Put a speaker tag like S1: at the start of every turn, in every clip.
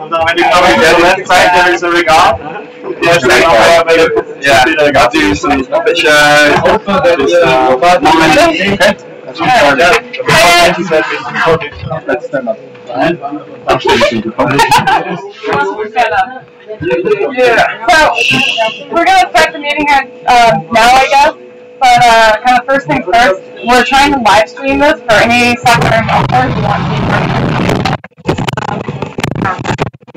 S1: when you come in the left side, there is a regard. Yes, yeah, I got to use some fish. Let's stand up.
S2: Yeah. So we're gonna start the meeting here now, I guess. But kind of first things first, we're trying to live stream this for any Slackline out there who want to be part of it.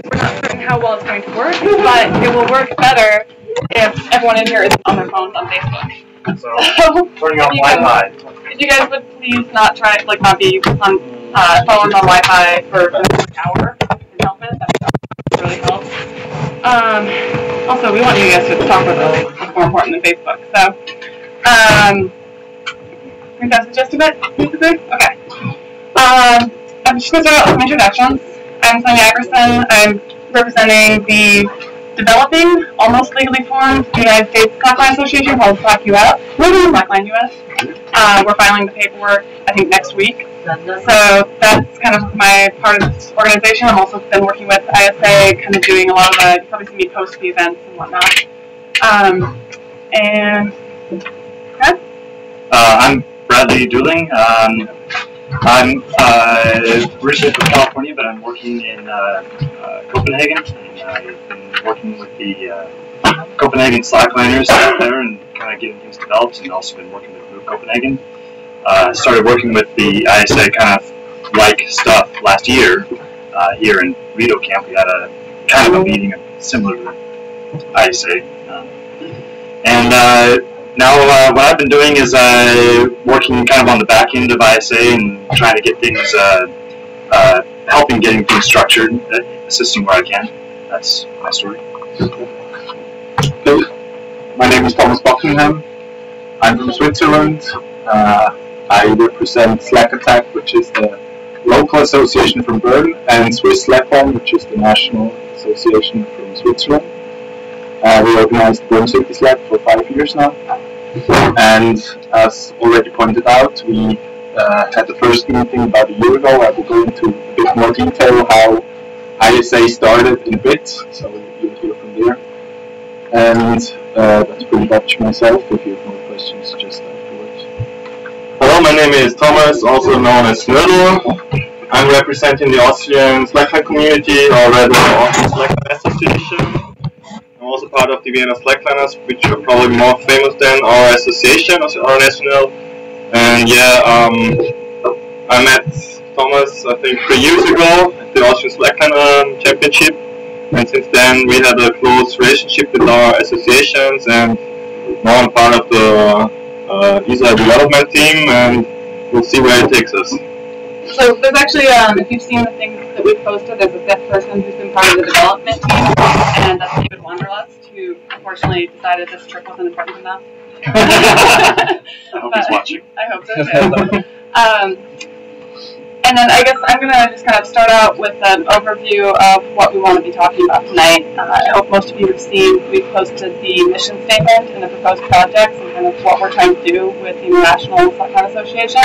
S2: We're not certain how well it's going to work, but it will work better if everyone in here is on their phones on Facebook.
S1: So turning off Wi-Fi.
S2: If you guys would please not be on phones on Wi-Fi for an hour and help it, that would really help. Also, we want you guys to talk with us. It's more important than Facebook. So, I think that's the gist of it, basically. Okay. I'm just going to start out with some introductions. I'm Sonia Iverson. I'm representing the developing, almost legally formed United States Slackline Association called Slackline US. We're filing the paperwork, I think, next week. So that's kind of my part of this organization. I've also been working with ISA, kind of doing a lot of you probably see me post the events and whatnot.
S1: I'm Bradley Dooling. I'm originally from California, but I'm working in Copenhagen. And I've been working with the Copenhagen Slackliners out there and kind of getting things developed, and also been working with Group Copenhagen. Started working with the ISA kind of like stuff last year here in Rido camp. We had a kind of a meeting similar to ISA. Now what I've been doing is working kind of on the back end of ISA and trying to get things, helping getting things structured, assisting where I can. That's my story.
S3: Okay. My name is Thomas Buckingham. I'm from Switzerland. I represent Slack Attack, which is the local association from Bern, and Swiss Slackline, which is the national association from Switzerland. We organized Bern City Slack for 5 years now. And as already pointed out, we had the first meeting about a year ago. I will go into a bit more detail how ISA started in a bit, so you'll hear from there. And that's pretty much myself. If you have more questions, just afterwards.
S4: Hello, my name is Thomas, also known as Rido. I'm representing the Austrian Slackline community, or rather the Austrian Slackline Association. I'm also part of the Vienna Slackliners, which are probably more famous than our association, our national. And yeah, I met Thomas, I think, 3 years ago at the Austrian Slackline Championship. And since then, we had a close relationship with our associations, and now I'm part of the ISA development team, and we'll see where it takes us.
S2: So there's actually, if you've seen the things that we've posted, there's a fifth person who's been part of the development team, and that's David Wanderlust, who unfortunately decided this trip wasn't important enough.
S1: I hope he's watching.
S2: I hope so too. And then I guess I'm going to just kind of start out with an overview of what we want to be talking about tonight. I hope most of you have seen, we've posted the mission statement and the proposed projects and kind of what we're trying to do with the International Slackline Association.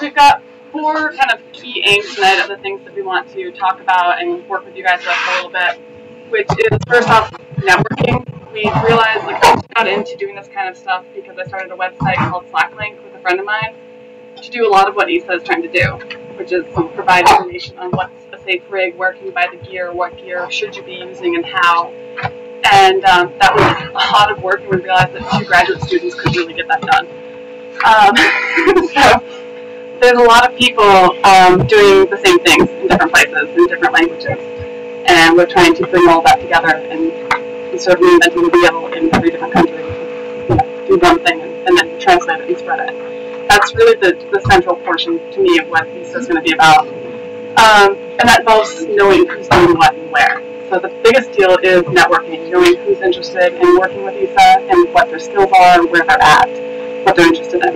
S2: We've got 4 kind of key aims tonight of the things that we want to talk about and work with you guys with a little bit, which is first off networking. We realized I got into doing this kind of stuff because I started a website called Slackline with a friend of mine to do a lot of what ISA is trying to do, which is provide information on what's a safe rig, where can you buy the gear, what gear should you be using, and how. And that was a lot of work, and we realized that 2 graduate students could really get that done. So there's a lot of people doing the same things in different places, in different languages. And we're trying to bring all that together and sort of reinventing the wheel in every different country. Do one thing and then translate it and spread it. That's really the central portion to me of what ISA is going to be about. And that involves knowing who's doing what and where. So the biggest deal is networking, knowing who's interested in working with ISA and what their skills are, where they're at, what they're interested in.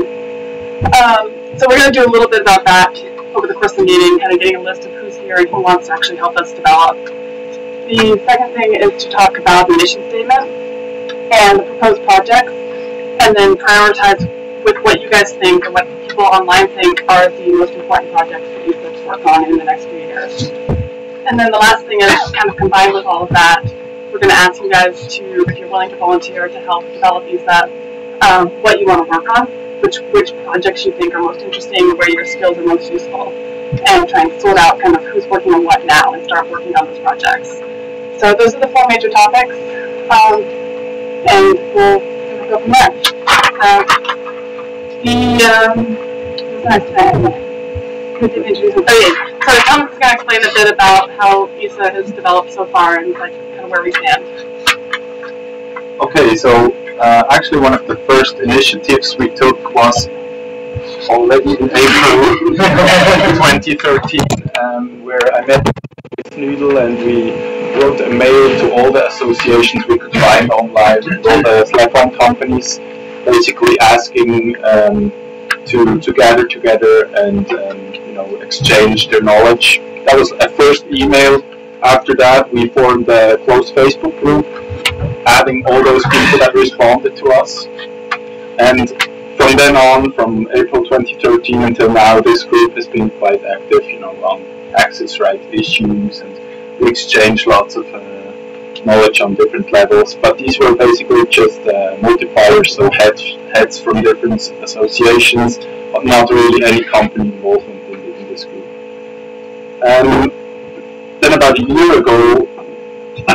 S2: So we're going to do a little bit about that over the course of the meeting, kind of getting a list of who's here and who wants to actually help us develop. The second thing is to talk about the mission statement and the proposed projects. and then prioritize with what you guys think and what people online think are the most important projects that you could work on in the next few years. And then the last thing is, kind of combined with all of that, we're going to ask you guys to, if you're willing to volunteer to help develop these, what you want to work on, which projects you think are most interesting, where your skills are most useful, and try and sort out kind of who's working on what now and start working on those projects. So those are the 4 major topics, and we'll go from there. So Thomas is going to explain a bit about how ISA has developed so far and like kind of where we stand.
S3: Okay, so actually one of the first initiatives we took was already in April 2013, where I met with Noodle and we wrote a mail to all the associations we could find online, all the Slackline companies, basically asking to gather together and exchange their knowledge. That was a first email. After that, we formed a closed Facebook group, adding all those people that responded to us. And from then on, from April 2013 until now, this group has been quite active, on access right issues, and we exchanged lots of knowledge on different levels. But these were basically just multipliers, so heads from different associations, but not really any company involvement in this group. Then about a year ago,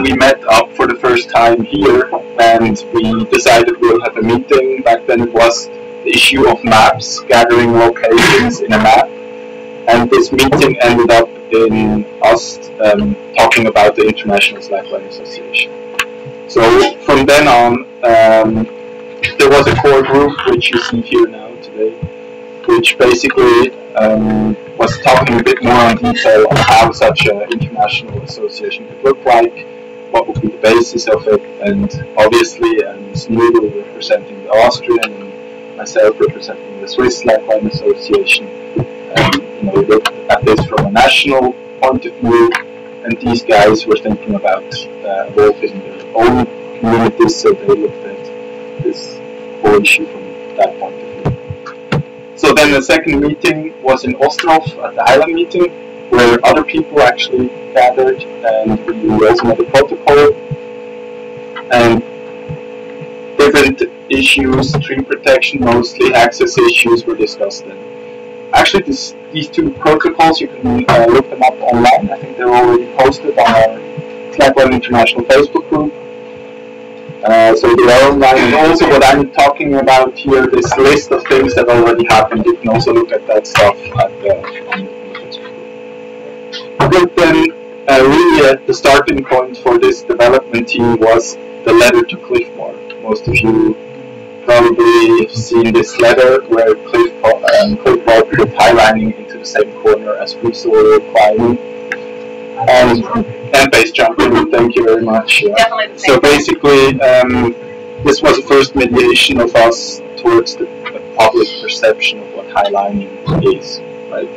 S3: we met up for the first time here, and we decided we'll have a meeting. Back then it was the issue of maps, gathering locations in a map, and this meeting ended up in us talking about the International Slackline Association. So from then on, there was a core group, which you see here now today, which basically was talking a bit more in detail on how such an international association could look like, what would be the basis of it, and obviously Snoodle representing the Austrian and myself representing the Swiss Slackline Association. We looked at this from a national point of view, and these guys were thinking about evolving their own communities, so they looked at this whole issue from that point of view. So then the second meeting was in Ostrov at the Island meeting, where other people actually gathered, and we also made a protocol, and different issues, tree protection mostly, access issues were discussed then. Actually, these 2 protocols, you can look them up online. I think they're already posted on our Slackline International Facebook group. So they are online. And also what I'm talking about here, this list of things that already happened, you can also look at that stuff on the Facebook group. I think then really the starting point for this development team was the letter to Cliffmore. Most of you probably have seen this letter where Cliffmore put highlining into the same corner as free soil climbing and base jumping. Thank you very much.
S2: Definitely.
S3: So basically, this was the first mediation of us towards the public perception of what highlining is, right?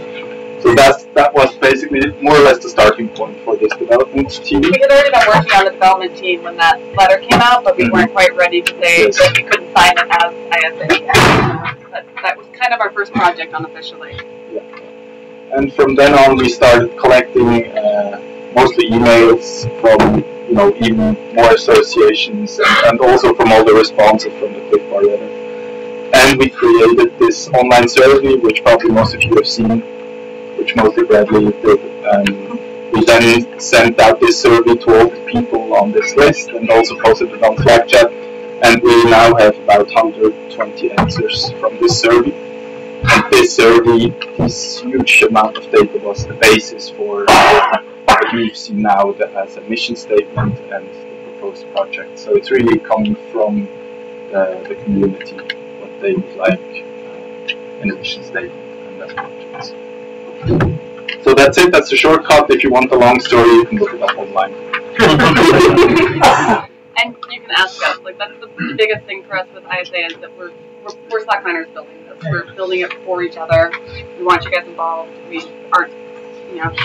S3: So that was basically more or less the starting point for this development team.
S2: We had already been working on the development team when that letter came out, but we weren't quite ready to say that we couldn't sign it as ISA. That was kind of our first project unofficially.
S3: Yeah. And from then on, we started collecting mostly emails from even more associations, and also from all the responses from the Cliffmore letter. And we created this online survey, which probably most of you have seen, which mostly Bradley did. We then sent out this survey to all the people on this list and also posted it on Slack chat, and we now have about 120 answers from this survey. And this survey, this huge amount of data, was the basis for what we've seen now as a mission statement and the proposed project. So it's really coming from the community, what they would like in a mission statement and that projects. So that's it, that's a shortcut. If you want a long story, you can look it up online.
S2: And you can ask us, that's the biggest thing for us with ISA is that we're Slackliners building this. We're building it for each other. We want you guys involved. We aren't,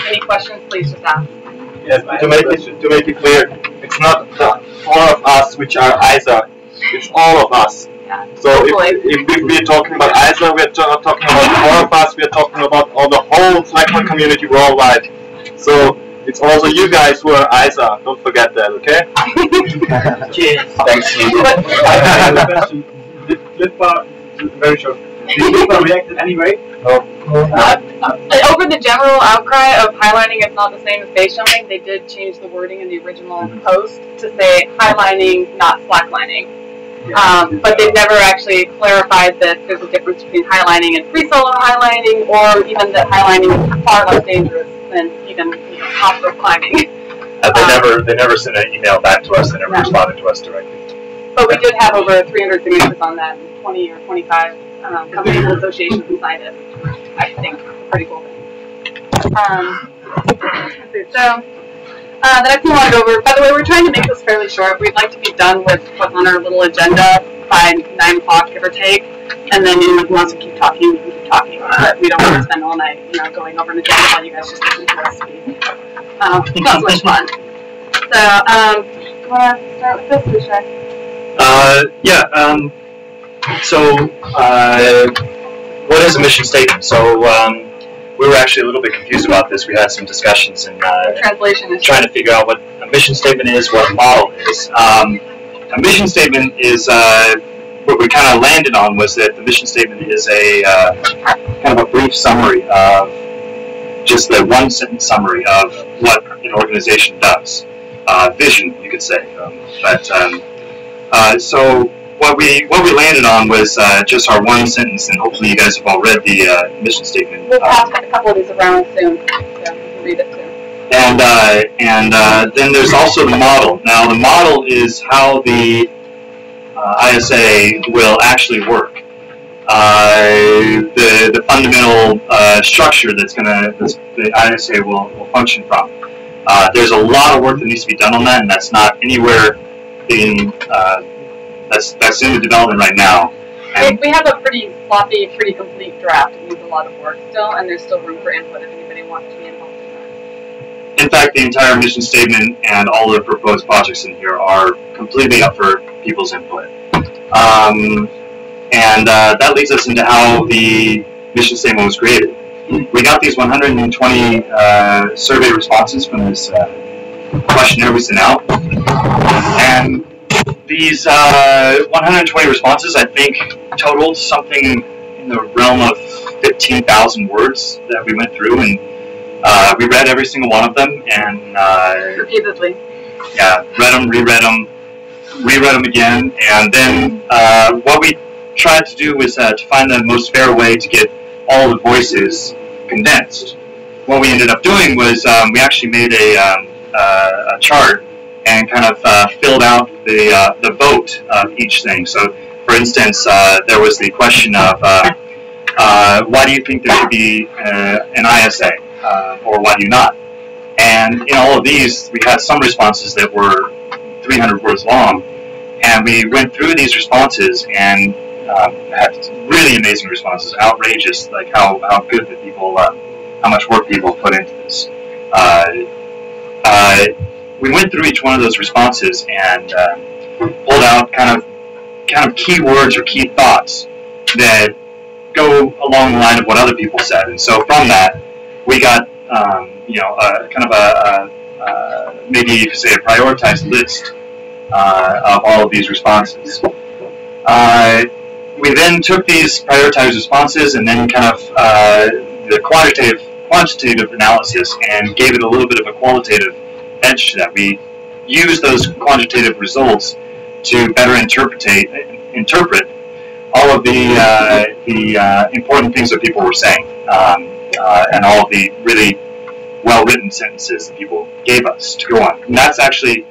S2: any questions, please just ask.
S4: Yes, to make it clear, it's not the 4 of us which are ISA, it's all of us.
S2: Yeah.
S4: So if we're talking about ISA, we're talking about all of us, we're talking about all the whole Slackline community worldwide. So it's also you guys who are ISA, don't forget that, okay?
S1: Cheers.
S3: Thanks.
S5: I have a question. Did Flipboard, very short, did Flipboard react in any way?
S2: Over the general outcry of highlighting is not the same as base jumping, they did change the wording in the original post to say highlining, not slacklining. But they've never actually clarified that there's a difference between highlining and free solo highlighting, or even that highlining is far less dangerous than even top rope climbing.
S1: They never sent an email back to us. They never responded to us directly.
S2: But we did have over 300 signatures on that, and 20 or 25 companies and associations signed it. I think it's a pretty cool thing. Let's see. So the next thing I want to go over, by the way, we're trying to make this fairly short. We'd like to be done with what's on our little agenda by 9 o'clock, give or take. And then anyone who wants to keep talking, we can keep talking. But we don't want to spend all night, going over an agenda while you guys just listen to us speak. Not so much fun. So, want to start with this, Lucia?
S1: What is a mission statement? So we were actually a little bit confused about this. We had some discussions and
S2: translation is
S1: trying to figure out what a mission statement is, what a model is. A mission statement is what we kind of landed on was that the mission statement is a kind of a brief summary of just the one-sentence summary of what an organization does. Vision, you could say. So what we landed on was just our one sentence, and hopefully you guys have all read the mission statement.
S2: We'll pass a couple of these around soon, so you can read it too.
S1: And then there's also the model. Now the model is how the ISA will actually work. The fundamental structure the ISA will function from. There's a lot of work that needs to be done on that, and that's not anywhere in that's in the development right now. And
S2: we have a pretty sloppy, pretty complete draft. It needs a lot of work still, and there's still room for input if anybody wants to be involved in that.
S1: in fact, the entire mission statement and all the proposed projects in here are completely up for people's input. And that leads us into how the mission statement was created. We got these 120 survey responses from this questionnaire we sent out. And these 120 responses, I think, totaled something in the realm of 15,000 words that we went through, and we read every single one of them, and
S2: repeatedly.
S1: Yeah, read them, reread them again, and then what we tried to do was to find the most fair way to get all the voices condensed. What we ended up doing was we actually made a chart and kind of filled out the vote of each thing. So, for instance, there was the question of why do you think there should be an ISA, or why do you not? And in all of these, we had some responses that were 300 words long, and we went through these responses and had really amazing responses, outrageous, like how good the people, how much work people put into this. We went through each one of those responses and pulled out kind of key words or key thoughts that go along the line of what other people said. And so from that, we got maybe you could say a prioritized list of all of these responses. We then took these prioritized responses and then kind of the quantitative analysis and gave it a little bit of a qualitative edge to that. We used those quantitative results to better interpret all of the important things that people were saying, and all of the really well-written sentences that people gave us to go on. And that's actually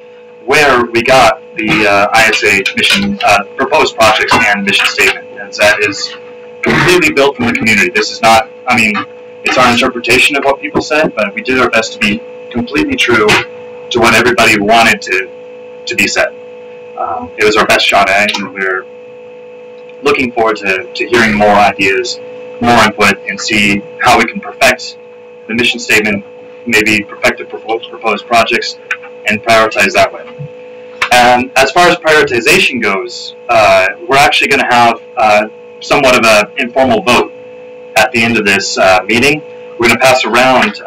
S1: where we got the ISA mission proposed projects and mission statement. And that is completely built from the community. This is not, it's our interpretation of what people said, but we did our best to be completely true to what everybody wanted to be said. It was our best shot at it, and we're looking forward to hearing more ideas, more input, and see how we can perfect the mission statement, maybe perfect the proposed projects, and prioritize that way. And as far as prioritization goes, we're actually going to have somewhat of an informal vote at the end of this meeting. We're going to pass around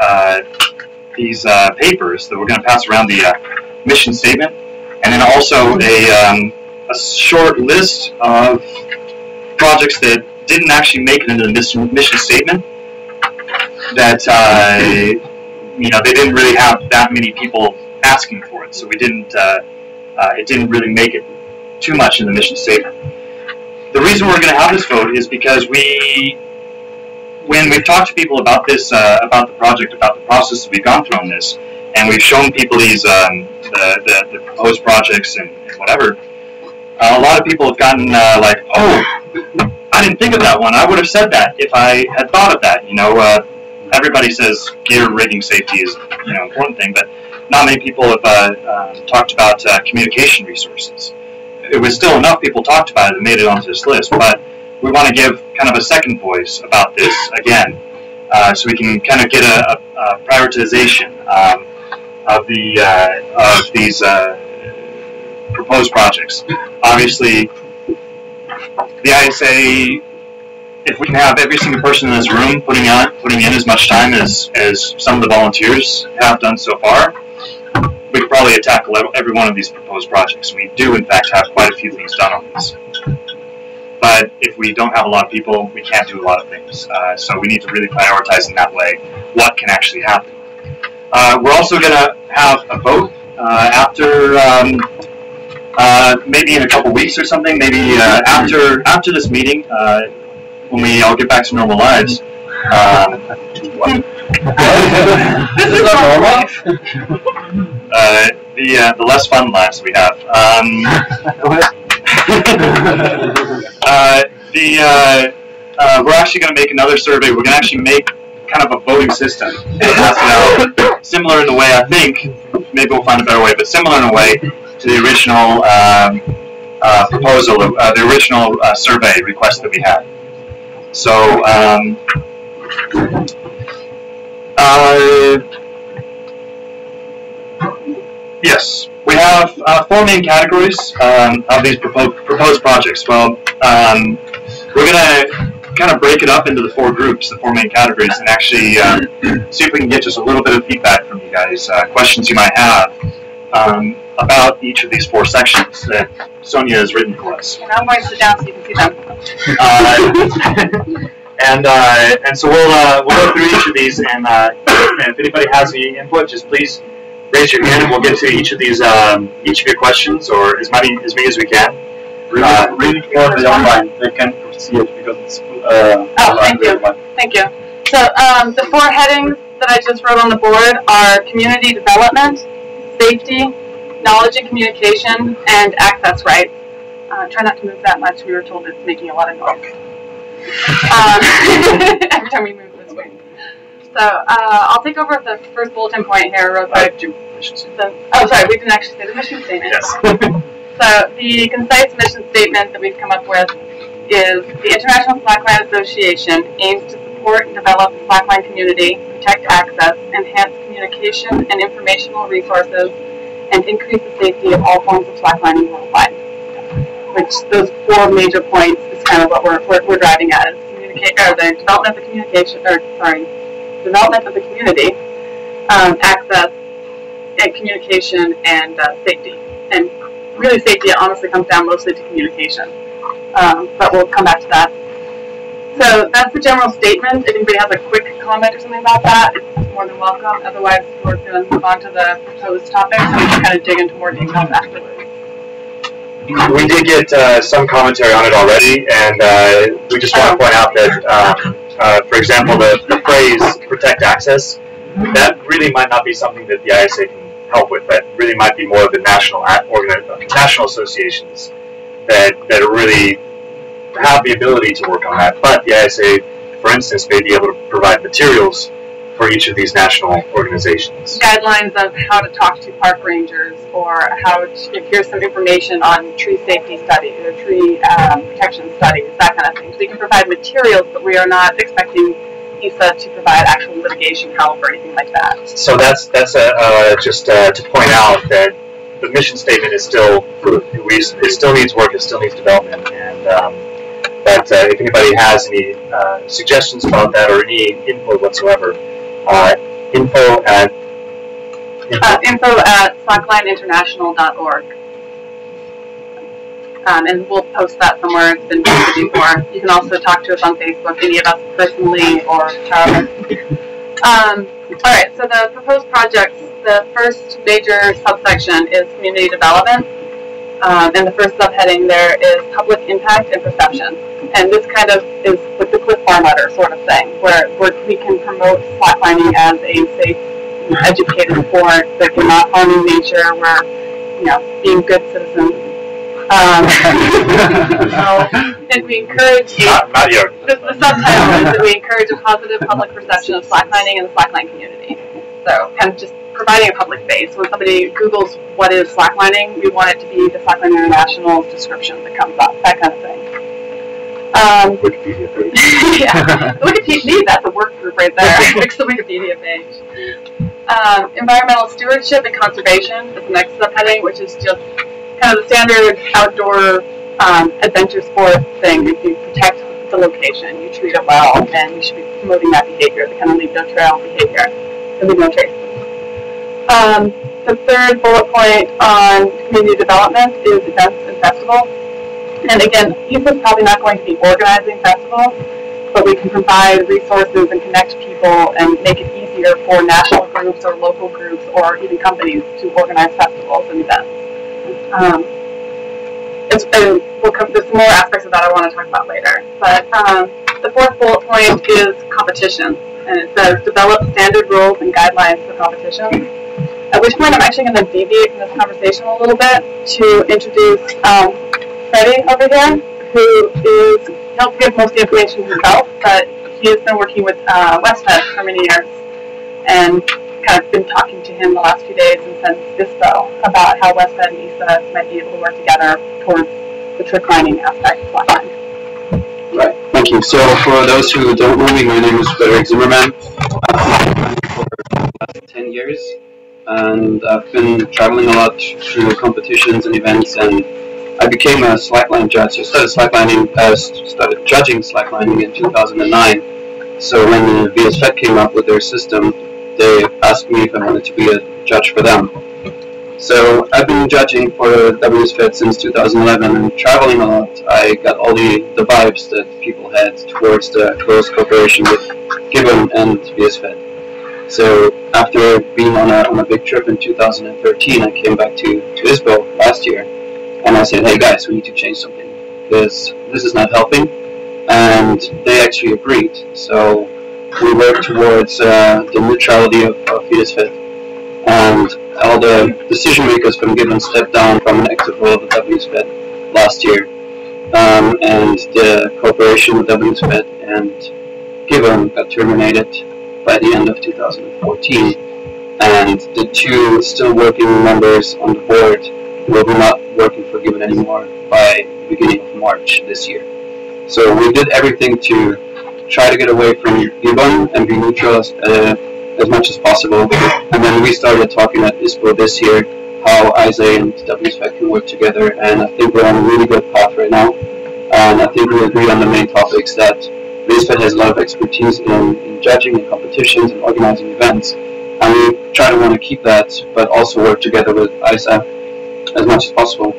S1: these papers that we're going to pass around the mission statement, and then also a short list of projects that didn't actually make it into the mission statement, that they didn't really have that many people asking for it, so we didn't it didn't really make it too much in the mission statement. The reason we're going to have this vote is because when we've talked to people about this, about the project, about the process that we've gone through on this, and we've shown people these the proposed projects and whatever, a lot of people have gotten like, oh, I didn't think of that one. I would have said that if I had thought of that. Everybody says gear rigging safety is an important thing, but not many people have talked about communication resources. It was still enough people talked about it and made it onto this list, but we want to give kind of a second voice about this again, so we can kind of get a prioritization of these proposed projects. Obviously, the ISA, if we can have every single person in this room putting in as much time as some of the volunteers have done so far, we could probably tackle every one of these proposed projects. We do, in fact, have quite a few things done on this. But if we don't have a lot of people, we can't do a lot of things. So we need to really prioritize in that way what can actually happen. We're also going to have a vote after, maybe in a couple weeks or something, maybe after this meeting, when we all get back to normal lives.
S2: This is not normal.
S1: The less fun lives we have. We're actually going to make another survey. We're going to actually make kind of a voting system. Similar in a way, I think, maybe we'll find a better way, but similar in a way to the original proposal, the original survey request that we had. So, yes, we have 4 main categories of these proposed projects. Well, we're going to kind of break it up into the 4 groups, the 4 main categories, and actually see if we can get just a little bit of feedback from you guys, questions you might have about each of these 4 sections that Sonia has written for us.
S2: And I'm going to sit down so you can see them.
S1: And so we'll go through each of these, and if anybody has any input, just please raise your hand, and we'll get to each of these, each of your questions, or as many as we can.
S5: Really for the online, they can't see it because it's
S2: Thank you. So the 4 headings that I just wrote on the board are community development, safety, knowledge and communication, and access rights. Try not to move that much. We were told it's making a lot of noise. Every time we move the screen. So I'll take over the first bulletin point here real quick. Oh, sorry, we didn't actually say the mission statement.
S1: Yes.
S2: So the concise mission statement that we've come up with is the International Slackline Association aims to support and develop the Slackline community, protect access, enhance communication and informational resources, and increase the safety of all forms of slacklining worldwide. Which those 4 major points is kind of what we're driving at, is the development of the communication, development of the community, access, and communication, and safety. And really, safety honestly comes down mostly to communication, but we'll come back to that. So that's the general statement. If anybody has a quick comment or something about that, it's more than welcome. Otherwise, we're going to move on to the proposed topics, and we can kind of dig into more details afterwards.
S1: We did get some commentary on it already, and we just want to point out that, for example, the phrase "protect access," that really might not be something that the ISA can help with. That really might be more of the national associations that really have the ability to work on that. But the ISA, for instance, may be able to provide materials for each of these national organizations.
S2: Guidelines of how to talk to park rangers, or how to, here's some information on tree safety studies, or tree protection studies, that kind of thing. So we can provide materials, but we are not expecting ESA to provide actual litigation help or anything like that.
S1: So that's just to point out that
S6: the mission statement is still, it still needs work, it still needs development, and but if anybody has any suggestions about that or any input whatsoever, info at
S2: slacklineinternational.org. And we'll post that somewhere. It's been posted before. You can also talk to us on Facebook, any of us personally or Charles. All right, so the proposed projects, the first major subsection is community development. And the first subheading there is public impact and perception. And this kind of is like the Cliff Bar letter sort of thing, where we can promote slacklining as a safe, educated sport, that we're not harming nature, we're, being good citizens. And we encourage
S6: not yours.
S2: The subtitle is that we encourage a positive public perception of slacklining in the slackline community. So kind of just providing a public face. When somebody Googles what is slacklining, we want it to be the Slackline International's description that comes up, that kind of thing.
S6: Wikipedia page.
S2: Yeah, Wikipedia, that's a work group right there. Fix the Wikipedia page. Environmental stewardship and conservation is the next subheading, which is just kind of the standard outdoor adventure sport thing. If you protect the location, you treat it well, and you should be promoting that behavior, the kind of leave no trail behavior, the leave no trace. The third bullet point on community development is events and festivals. And again, ESA is probably not going to be organizing festivals, but we can provide resources and connect people and make it easier for national groups or local groups or even companies to organize festivals and events. There's some more aspects of that I want to talk about later. But the fourth bullet point is competition. And it says, develop standard rules and guidelines for competition. At which point I'm actually going to deviate from this conversation a little bit to introduce Freddie over here, who helps give most of the information himself, but he has been working with WestFed for many years and kind of been talking to him the last few days and since ISPO about how WestFed and ESA might be able to work together towards the trick lining aspect of Slackline.
S7: Right, thank you. So for those who don't know me, my name is Frederick Zimmerman. I've been for the last 10 years, and I've been traveling a lot through competitions and events, and I became a slackline judge. I started judging slacklining in 2009. So when the VSFED came up with their system, they asked me if I wanted to be a judge for them. So I've been judging for WSFED since 2011 and traveling a lot. I got all the vibes that people had towards the close cooperation with Gibbon and VSFED. So after being on a big trip in 2013, I came back to ISPO last year. And I said, hey guys, we need to change something because this is not helping. And they actually agreed. So we worked towards the neutrality of VSFED. And all the decision makers from Gibbon stepped down from an active role of the WSFED last year. And the cooperation with WSFED and Gibbon got terminated by the end of 2014. And the two still working members on the board will be not working for Gibbon anymore by the beginning of March this year. So we did everything to try to get away from Gibbon and be neutral as much as possible. And then we started talking at ISPO this year how ISA and WSFED can work together, and I think we're on a really good path right now. And I think we agree on the main topics that WSFED has a lot of expertise in judging and competitions and organizing events. And we try to want to keep that, but also work together with ISA as much as possible.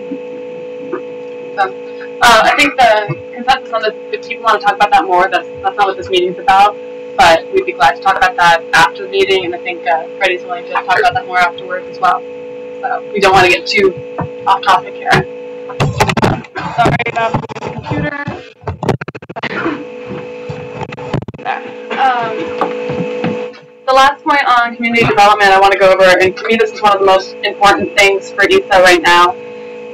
S2: I think the consensus on this, if people want to talk about that more, that's not what this meeting's about, but we'd be glad to talk about that after the meeting, and I think Freddie's willing to talk about that more afterwards as well. So we don't want to get too off topic here. Sorry about the computer. The last point on community development I want to go over, and to me this is one of the most important things for ESA right now,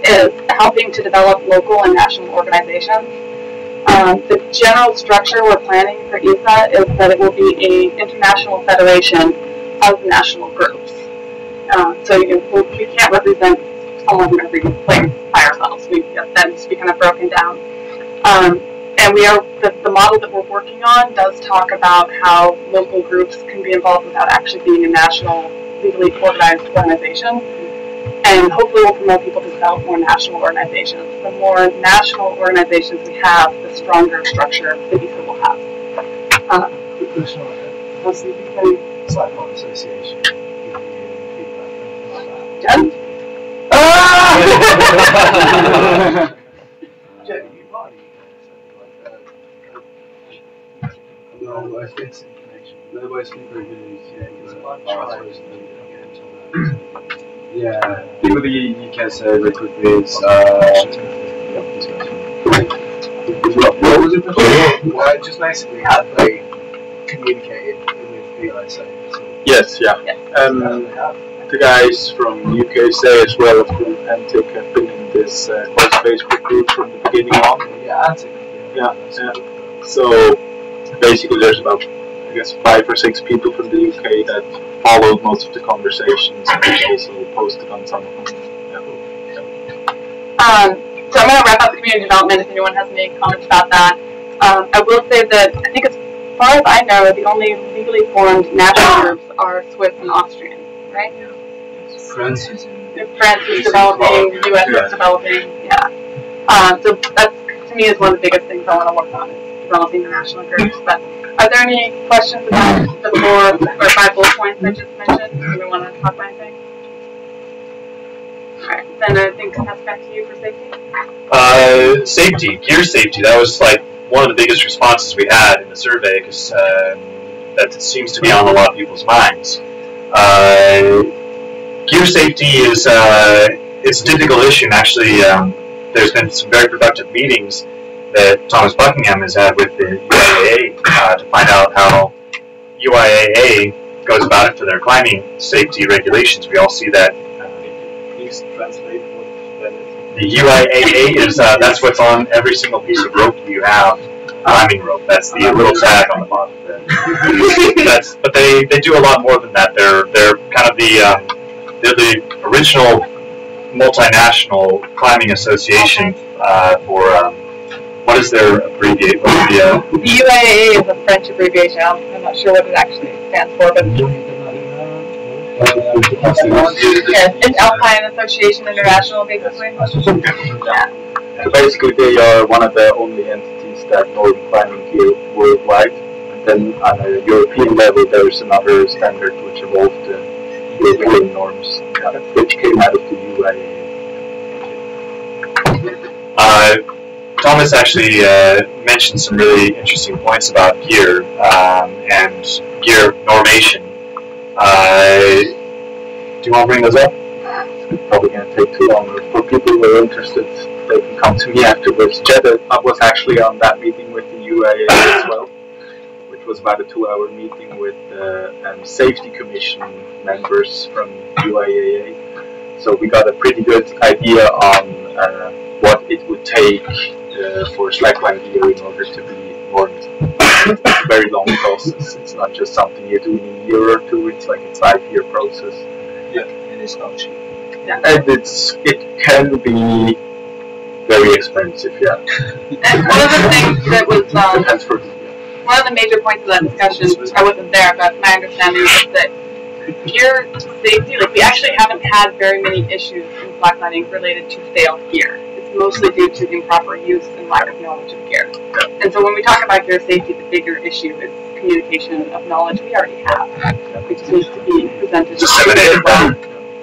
S2: is helping to develop local and national organizations. The general structure we're planning for ESA is that it will be an international federation of national groups. So we can't represent someone from every place by ourselves. That needs to be kind of broken down. And the model that we're working on does talk about how local groups can be involved without actually being a national, legally organized organization. And and hopefully we'll promote people to develop more national organizations. The more national organizations we have, the stronger structure the BISA will have.
S5: Quick question on that. Has the UK Slackline Association given you any feedback or anything like
S2: Jen?
S5: that? Jen, you part of the UK,
S8: No, I think nobody's been very good. Yeah, people the UK say very quickly is what was it?
S5: just basically how they communicated with BISA.
S3: Yes, yeah. The guys from UK say as well and Antic have been in this close Facebook group from the beginning on.
S5: Yeah, Antic.
S3: Yeah. So basically there's about, I guess, 5 or 6 people from the UK that followed most of the conversations and also posted on some of them.
S2: So I'm going to wrap up community development if anyone has any comments about that. I will say that I think as far as I know, the only legally formed national groups are Swiss and Austrian, right?
S8: France
S2: is developing, the US is developing, yeah. So that, to me, is one of the biggest things I want to work on, is developing the national groups. But are there any questions about the 4 or 5 bullet points I just mentioned? Do we want to talk about anything? Alright, then I think I'll pass back to you for safety.
S6: Safety, gear safety, that was like one of the biggest responses we had in the survey, because that seems to be on a lot of people's minds. Gear safety is it's a difficult issue, and actually there's been some very productive meetings that Thomas Buckingham has had with the UIAA to find out how UIAA goes about it for their climbing safety regulations. We all see that.
S5: Please translate what that is.
S6: The UIAA is that's what's on every single piece of rope you have. Climbing rope. That's the little tag on the bottom. But they do a lot more than that. They're kind of they're the original multinational climbing association for what is their abbreviation?
S2: The UIAA is a French abbreviation. I'm not sure what it actually stands for, but it's Alpine Association International, basically. Yeah.
S3: So basically they are one of the only entities that norm climbing gear worldwide. And then on a European level there's another standard which evolved the European norms, which came out of the UIAA.
S6: Thomas actually mentioned some really interesting points about gear and gear normation. Do you want to bring those up?
S3: It's probably going to take too long. For people who are interested, they can come to me afterwards. Jed was actually on that meeting with the UIAA as well, which was about a 2-hour meeting with safety commission members from UIAA. So we got a pretty good idea on what it would take for slackline gear in order to be normed. It's a very long process. It's not just something you do in a year or two. It's like a 5-year process.
S5: Yeah, and it's not cheap.
S2: Yeah.
S3: And it can be very expensive, yeah.
S2: And one of the things that was
S3: Depends for
S2: one of the major points of that discussion, I wasn't there, but my understanding is that gear safety, like we actually haven't had very many issues in slacklining related to failed gear. It's mostly due to improper use and lack of knowledge of gear. And so when we talk about gear safety, the bigger issue is communication of knowledge we already have, which needs to be presented.
S6: Disseminated.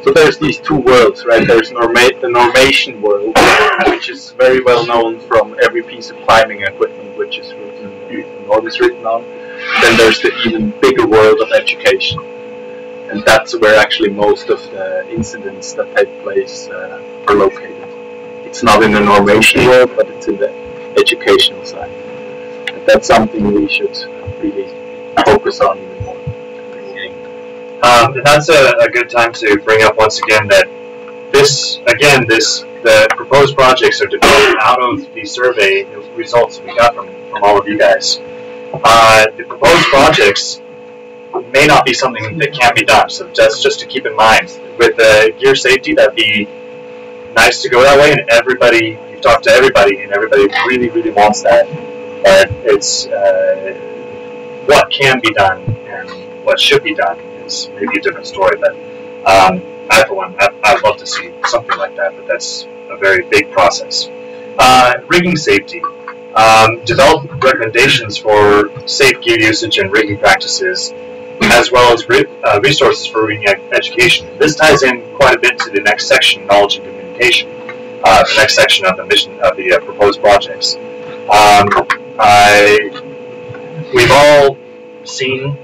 S3: So there's these two worlds, right? There's the normation world, which is very well known from every piece of climbing equipment which is written, the norm is written on. Then there's the even bigger world of education. And that's where actually most of the incidents that take place are located. It's not in the normation world, but it's in the educational side. And that's something we should really focus on even more.
S6: And that's a good time to bring up once again that the proposed projects are developed out of the survey results we got from all of you guys. The proposed projects may not be something that can be done, so that's just to keep in mind. With gear safety, that'd be nice to go that way, and you've talked to everybody, and everybody really, really wants that. But it's what can be done and what should be done is maybe a different story. But for one, I'd love to see something like that, but that's a very big process. Rigging safety. Develop recommendations for safe gear usage and rigging practices, as well as resources for rigging education. This ties in quite a bit to the next section, knowledge and communication, the next section of the mission of the proposed projects. We've all seen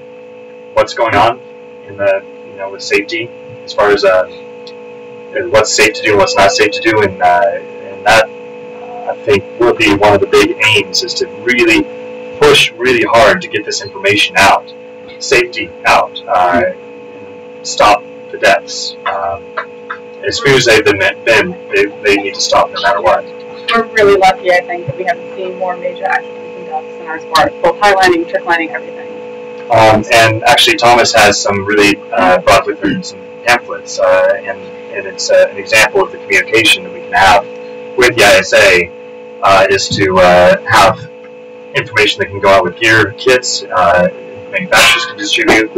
S6: what's going on in the with safety, as far as what's safe to do and what's not safe to do, and that I think will be one of the big aims, is to really push really hard to get this information out, safety out, stop the deaths. As few as they've been, they need to stop no matter what.
S2: We're really lucky, I think, that we haven't seen more major accidents and deaths in our sport, both highlining, tricklining, everything.
S6: And actually, Thomas has some really brought with him some pamphlets, and it's an example of the communication that we can have with the ISA, is to have information that can go out with gear kits, manufacturers can distribute,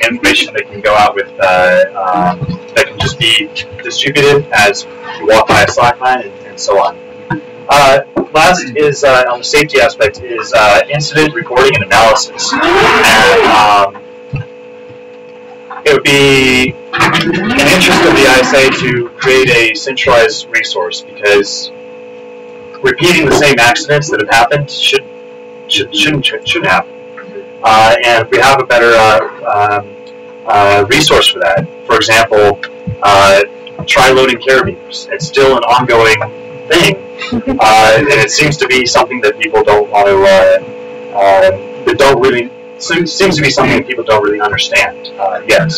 S6: information that can go out with, that can just be distributed as you walk by a slackline, and so on. Last is, on the safety aspect, is incident reporting and analysis. And it would be an interest of the ISA to create a centralized resource, because repeating the same accidents that have happened shouldn't happen. And if we have a better resource for that, for example, try loading carabiners. It's still an ongoing thing, and it seems to be something that people don't want to, that don't really, seems to be something that people don't really understand yet.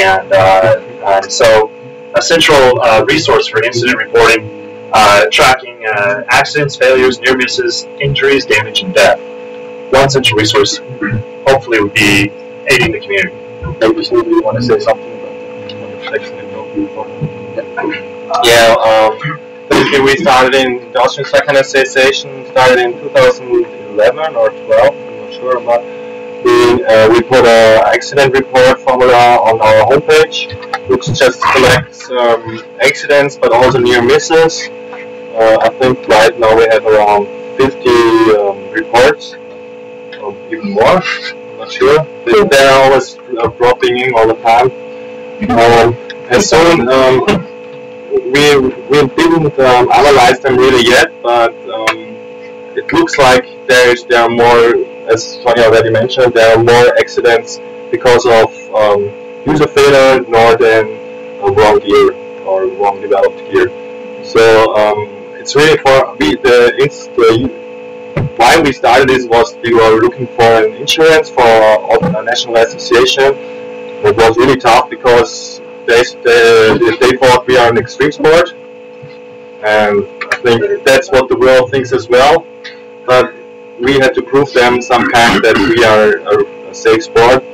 S6: And so a central resource for incident reporting, tracking accidents, failures, near misses, injuries, damage, and death. One central resource hopefully would be aiding the community.
S4: Maybe somebody want to say something about the accident report? Yeah, basically we started in the Austrian Slackline Association, started in 2011 or 12, I'm not sure, but we put an accident report formula on our homepage, which just collects accidents but also near misses. I think right now we have around 50 reports, even more, I'm not sure. They're always dropping in all the time. And soon we didn't analyze them really yet, but it looks like there are more, as Sonja already mentioned, there are more accidents because of user failure more than wrong gear or wrong developed gear. So it's really why we started this was we were looking for an insurance for a national association. It was really tough because they thought we are an extreme sport, and I think that's what the world thinks as well. But we had to prove them some kind that we are a safe sport.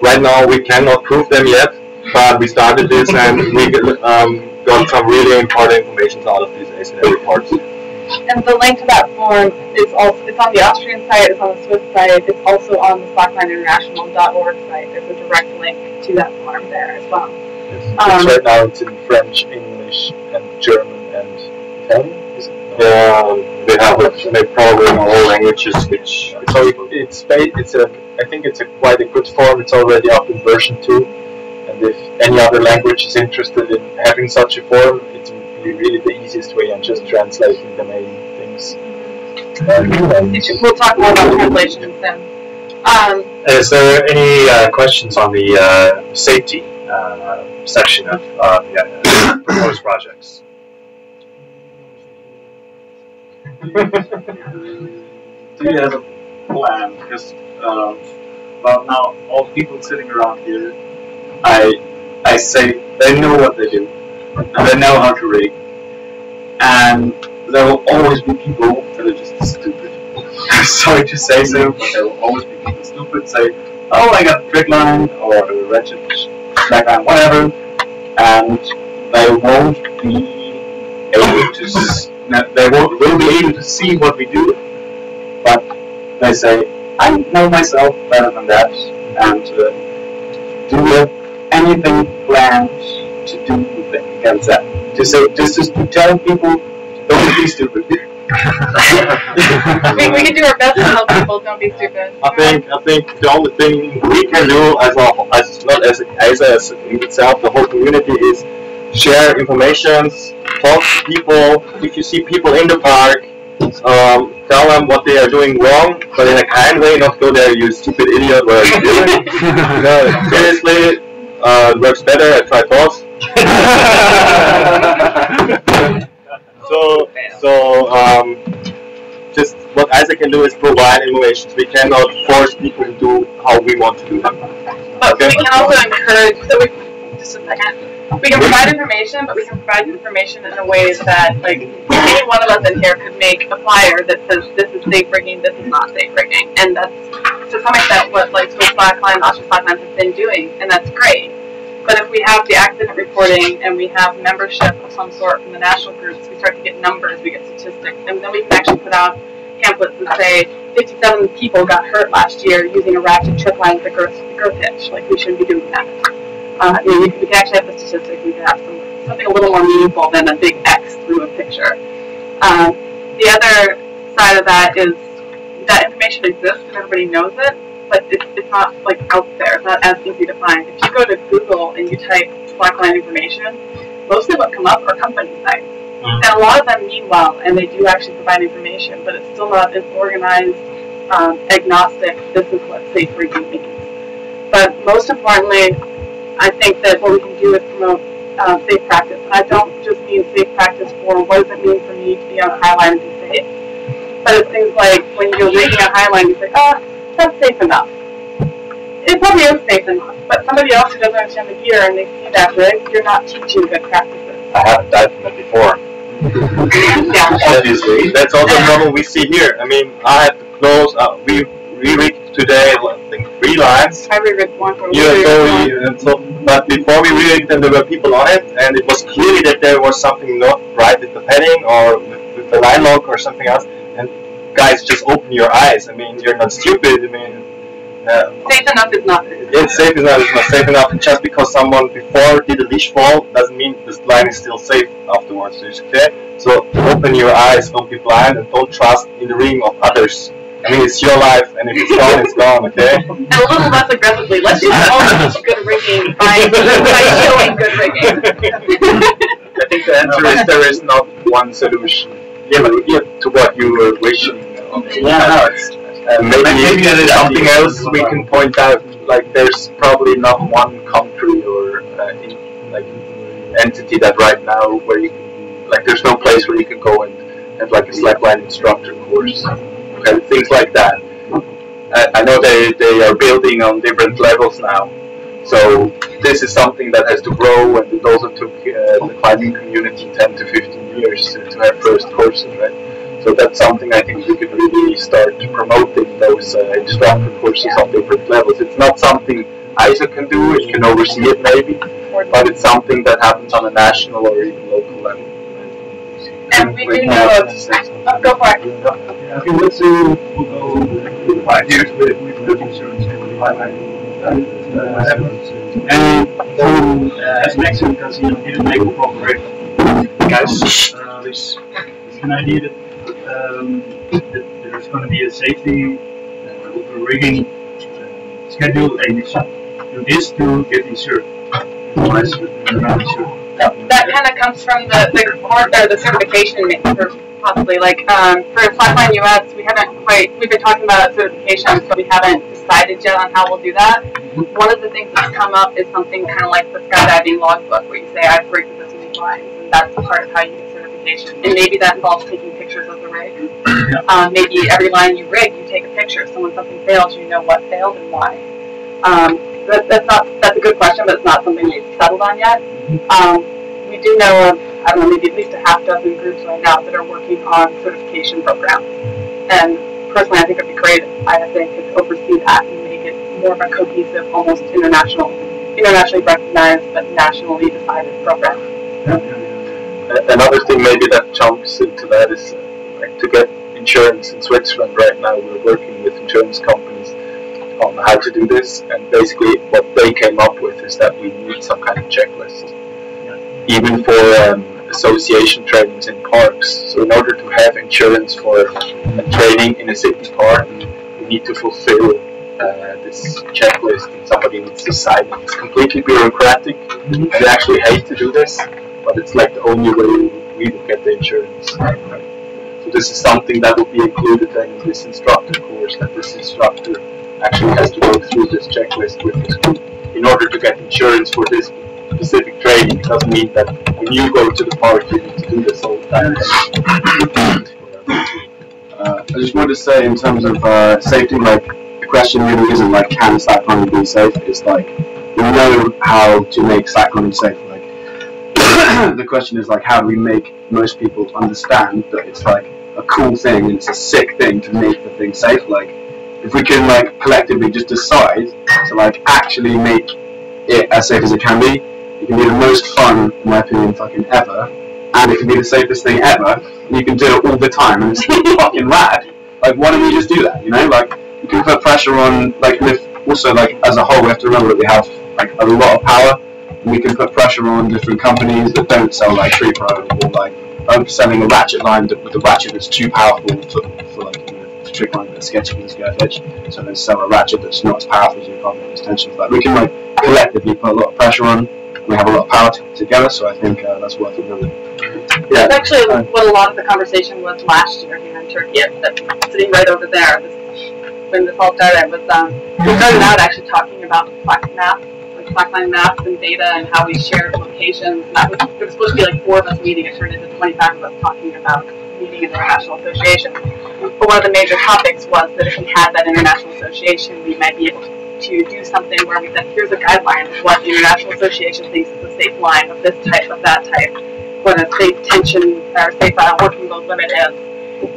S4: Right now we cannot prove them yet, but we started this and we got some really important information out of these accident reports.
S2: And the link to that form is also, it's on the Austrian site, it's on the Swiss site, it's also on the slacklineinternational.org site. There's a direct link to that form there as well.
S4: Yes. Right now it's in French, English, and German and Italian. Yeah, they have it probably in all languages. Which so I think it's quite a good form. It's already up in version 2, and if any other language is interested in having such a form, it's really the easiest way and just translating the main things.
S2: We'll talk more about translations then.
S6: Is there any questions on the safety section of the proposed projects?
S1: Do you have a plan? Because well, now all the people sitting around here, I say they know what they do, and they know how to rig, and there will always be people that are just stupid. Sorry to say so, but there will always be people stupid. Say, oh, I got a trick line or a wretched slackline, whatever, and they won't be able to. They will be able to see what we do, but they say, I know myself better than that, and do you have anything planned to
S3: do against that. Just to tell people, don't be stupid.
S2: we can do our best to help people don't be stupid.
S4: I think the only thing we can do as in itself, the whole community, is share information, talk to people. If you see people in the park, tell them what they are doing wrong, but in a kind way, not go there, you stupid idiot, what are you doing? No, seriously, it works better at try talks. Just what Isaac can do is provide information. We cannot force people to do how we want to do them.
S2: But we can also encourage, just a second, we can provide information, but we can provide information in a way that, like, any one of us in here could make a flyer that says this is safe rigging, this is not safe rigging. And that's, to some extent, what, like, Swiss Slackline, Austrian Slackline have been doing, and that's great. But if we have the accident reporting and we have membership of some sort from the national groups, we start to get numbers, we get statistics, and then we can actually put out pamphlets that say 57 people got hurt last year using a ratchet trip line with a girth hitch. Like, we shouldn't be doing that. We can actually have the statistics, we can have something a little more meaningful than a big X through a picture. The other side of that is that information exists and everybody knows it, but it's not, like, out there. It's not as easy to find. If you go to Google and you type Slackline information, most of what come up are company sites. And a lot of them mean well, and they do actually provide information, but it's still not as organized, agnostic, this is what safe rigging means. But most importantly, I think that what we can do is promote safe practice. And I don't just mean safe practice for what does it mean for me to be on a high line and be safe, but it's things like when you're rigging a high line, you say, oh, that's safe enough. It probably is safe enough, but somebody else who doesn't understand the gear and they see that rig, you're not teaching good practices.
S6: I haven't died from it before.
S2: Yeah.
S4: Obviously, that's also a problem we see here. I mean, I had to close. We re-rigged today, I think 3 lines.
S2: I re-rigged one for
S4: but before we re-rigged them, there were people on it, and it was clearly that there was something not right with the padding or with the line lock or something else. And guys, just open your eyes. I mean, you're not stupid. I mean,
S2: safe enough is not.
S4: It's safe enough. It's not safe enough. Just because someone before did a leash fall doesn't mean this line is still safe afterwards. Okay? So open your eyes, don't be blind, and don't trust in the rigging of others. I mean, it's your life, and if it's gone, it's gone. Okay?
S2: And a little less aggressively. Let's just all teach good rigging by showing good rigging.
S3: I think the answer is there is not one solution. Yeah, to what you were wishing.
S6: Yeah, no, it's.
S3: Maybe there's something else we can point out. Like, there's probably not one country or entity that right now where you can, like, there's no place where you can go and have like a Slackline instructor course. Okay, things like that. I know they are building on different levels now. So this is something that has to grow, and it also took the climbing community 10 to 15 years to have first courses, right? So that's something I think we could really start promoting, those instructor courses on different levels. It's not something Isaac can do, it can oversee it maybe, but it's something that happens on a national or even local level.
S2: And we do know go for it.
S5: I think let's say we'll go 5 years with life insurance and we highlight and as an accident because you didn't make a proper rig. Guys, there's an idea that there's going to be a safety rigging schedule, and you should do this to get insured. Otherwise, you're not insured.
S2: That kind of comes from the certification, possibly. Like for Slackline US, we've been talking about certification, but we haven't decided yet on how we'll do that. One of the things that's come up is something kind of like the skydiving logbook, where you say I've rigged this many lines, and that's part of how you get certification. And maybe that involves taking pictures of the rig. Maybe every line you rig, you take a picture, so when something fails, you know what failed and why. That's a good question, but it's not something we've settled on yet. We do know of, I don't know, maybe at least a half dozen groups right now that are working on certification programs. And personally, I think it'd be great if ISA could oversee that and make it more of a cohesive, almost internationally recognized, but nationally decided program.
S3: Another thing maybe that jumps into that is like to get insurance in Switzerland right now. We're working with insurance companies on how to do this, and basically what they came up with is that we need some kind of checklist. even for association trainings in parks. So in order to have insurance for a training in a city park, you need to fulfill this checklist, and somebody needs to sign it. It's completely bureaucratic, and I actually hate to do this, but it's like the only way we will get the insurance. So this is something that will be included then in this instructor course, that this instructor actually has to go through this checklist with his group in order to get insurance for this specific training. It doesn't mean that when you go to the park you need to do this all the time.
S9: I just wanted to say, in terms of safety, like, the question really isn't like, can slacklining be safe? It's like, we know how to make slacklining safe. Like, the question is like, how do we make most people understand that it's like a cool thing and it's a sick thing to make the thing safe? Like, if we can like collectively just decide to like actually make it as safe as it can be the most fun, in my opinion, fucking ever, and it can be the safest thing ever, and you can do it all the time, and it's fucking rad. Like, why don't we just do that, you know? Like, you can put pressure on, like, also, like, as a whole, we have to remember that we have, like, a lot of power, and we can put pressure on different companies that don't sell, like, Tree Pro, or, like, selling a ratchet line with a ratchet that's too powerful for like, you know, trick line that's sketchy with a square edge, so they sell a ratchet that's not as powerful as your carbon extensions. Like, we can, like, collectively put a lot of pressure on. We have a lot of power together, so I think that's worth remembering.
S2: Yeah. That's actually what a lot of the conversation was last year here in Turkey. Sitting right over there, when this all started, we started out actually talking about Slackline maps and data and how we shared locations. And it was supposed to be like 4 of us meeting. It turned into 25 of us talking about meeting an international association. But one of the major topics was that if we had that international association, we might be able to do something where we said, here's a guideline of what the International Association thinks is a safe line of this type, of that type, what a safe tension or safe working load limit is.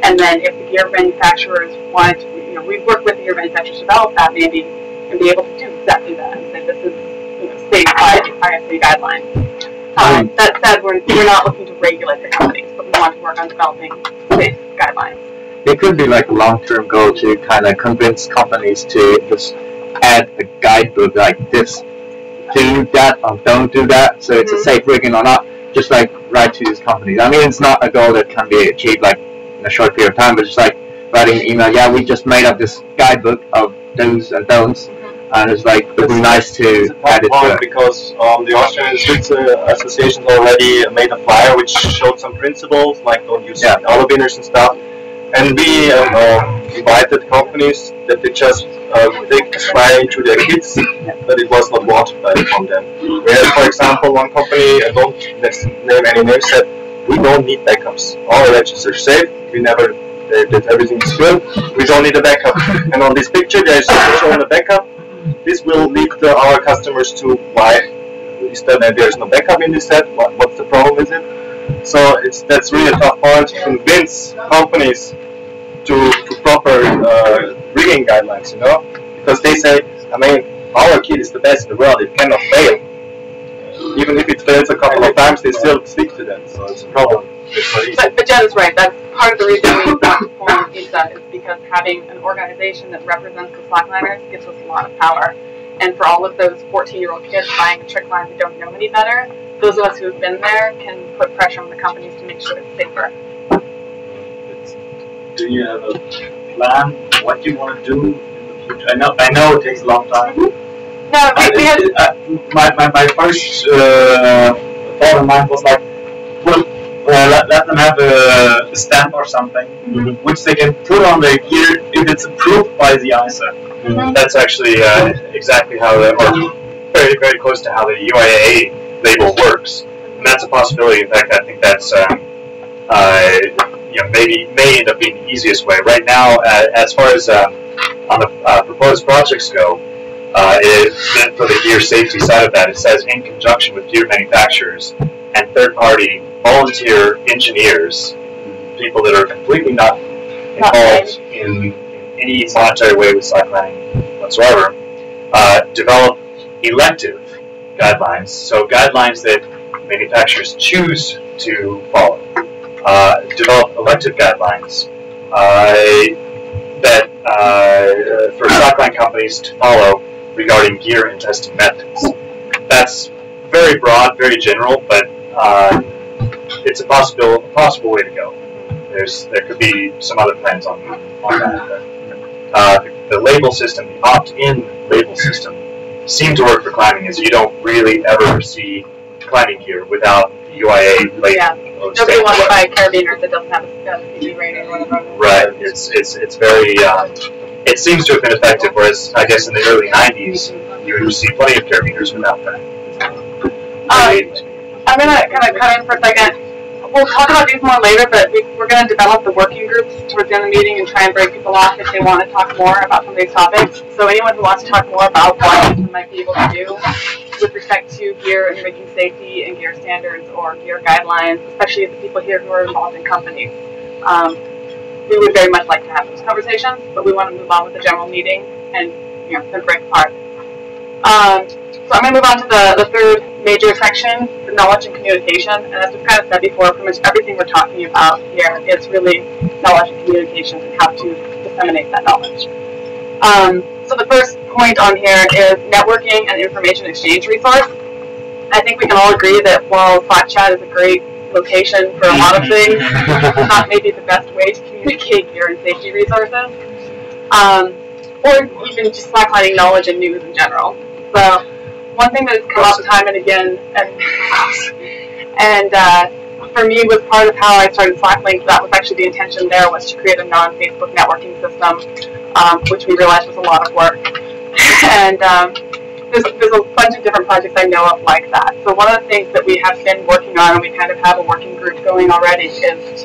S2: And then if the gear manufacturers wanted to, you know, we'd work with the gear manufacturers to develop that maybe and be able to do exactly that and say this is, you know, safe by ISA guidelines. That said, we're not looking to regulate the companies, but we want to work on developing safe guidelines.
S10: It could be like a long-term goal to kind of convince companies to just add a guidebook like this, do that or don't do that, so it's a safe rigging or not, just like write to these companies. I mean, it's not a goal that can be achieved like in a short period of time, but just like writing an email, yeah, we just made up this guidebook of do's and don'ts, and it's like, it'd be nice to add it to it.
S4: Because the Austrian and Swiss associations already made a flyer which showed some principles, like don't use alubiners and stuff. And we invited companies that they just take a flyer into their kits, but it was not watertight from them. We had, for example, one company, I don't name any names, said, we don't need backups. All elections are safe, that everything is good, we don't need a backup. And on this picture, there is shown a backup. This will lead our customers to why is that there's no backup in this set, what's the problem with it? So that's really a tough point to convince companies to proper rigging guidelines, you know, because they say, I mean, our kit is the best in the world, it cannot fail. Even if it fails a couple of times, they still stick to them, so it's a problem.
S2: But Jen is right, that's part of the reason we want to form PISA is because having an organization that represents the slackliners gives us a lot of power. And for all of those 14-year-old kids buying a trick line who don't know any better, those of us who have been there can put pressure on the companies to make sure it's safer.
S5: Do you have a plan what you want to do in the future? I know it takes a long time.
S2: No, we had...
S5: my first thought in mind was like, well, let them have a stamp or something, which they can put on their gear if it's approved by the ISA.
S6: That's actually exactly how or very, very close to how the UIA label works. And that's a possibility. In fact, I think that's may end up being the easiest way. Right now, as far as on the proposed projects go, for the gear safety side of that, it says in conjunction with gear manufacturers and third-party volunteer engineers, people that are completely not involved in any monetary way with slacklining whatsoever, develop elective guidelines, so guidelines that manufacturers choose to follow. Develop elective guidelines that for slackline companies to follow regarding gear and testing methods. That's very broad, very general, but it's a possible way to go. There could be some other plans on that. The label system, the opt-in label system, seemed to work for climbing. Is you don't really ever see climbing gear without the UIA label.
S2: Yeah. Nobody wants to buy a carabiner that doesn't have a CE rating or whatever.
S6: Right. It's very. It seems to have been effective. Whereas I guess in the early '90s, you would see plenty of carabiners without that.
S2: I'm gonna kind of cut in for a second. We'll talk about these more later, but we're going to develop the working groups towards the end of the meeting and try and break people off if they want to talk more about some of these topics. So anyone who wants to talk more about what we might be able to do with respect to gear and rigging safety and gear standards or gear guidelines, especially the people here who are involved in companies, we would very much like to have those conversations, but we want to move on with the general meeting and then break apart. So I'm going to move on to the third major section, the knowledge and communication. And as we've kind of said before, pretty much everything we're talking about here is really knowledge and communication and how to disseminate that knowledge. So the first point on here is networking and information exchange resource. I think we can all agree that while Slack chat is a great location for a lot of things, it's not maybe the best way to communicate gear and safety resources. Or even just slacklining knowledge and news in general. So one thing that has come up time and again, and for me was part of how I started Slackline. That was actually the intention there, was to create a non-Facebook networking system, which we realized was a lot of work. And there's a bunch of different projects I know of like that. So one of the things that we have been working on, and we kind of have a working group going already, is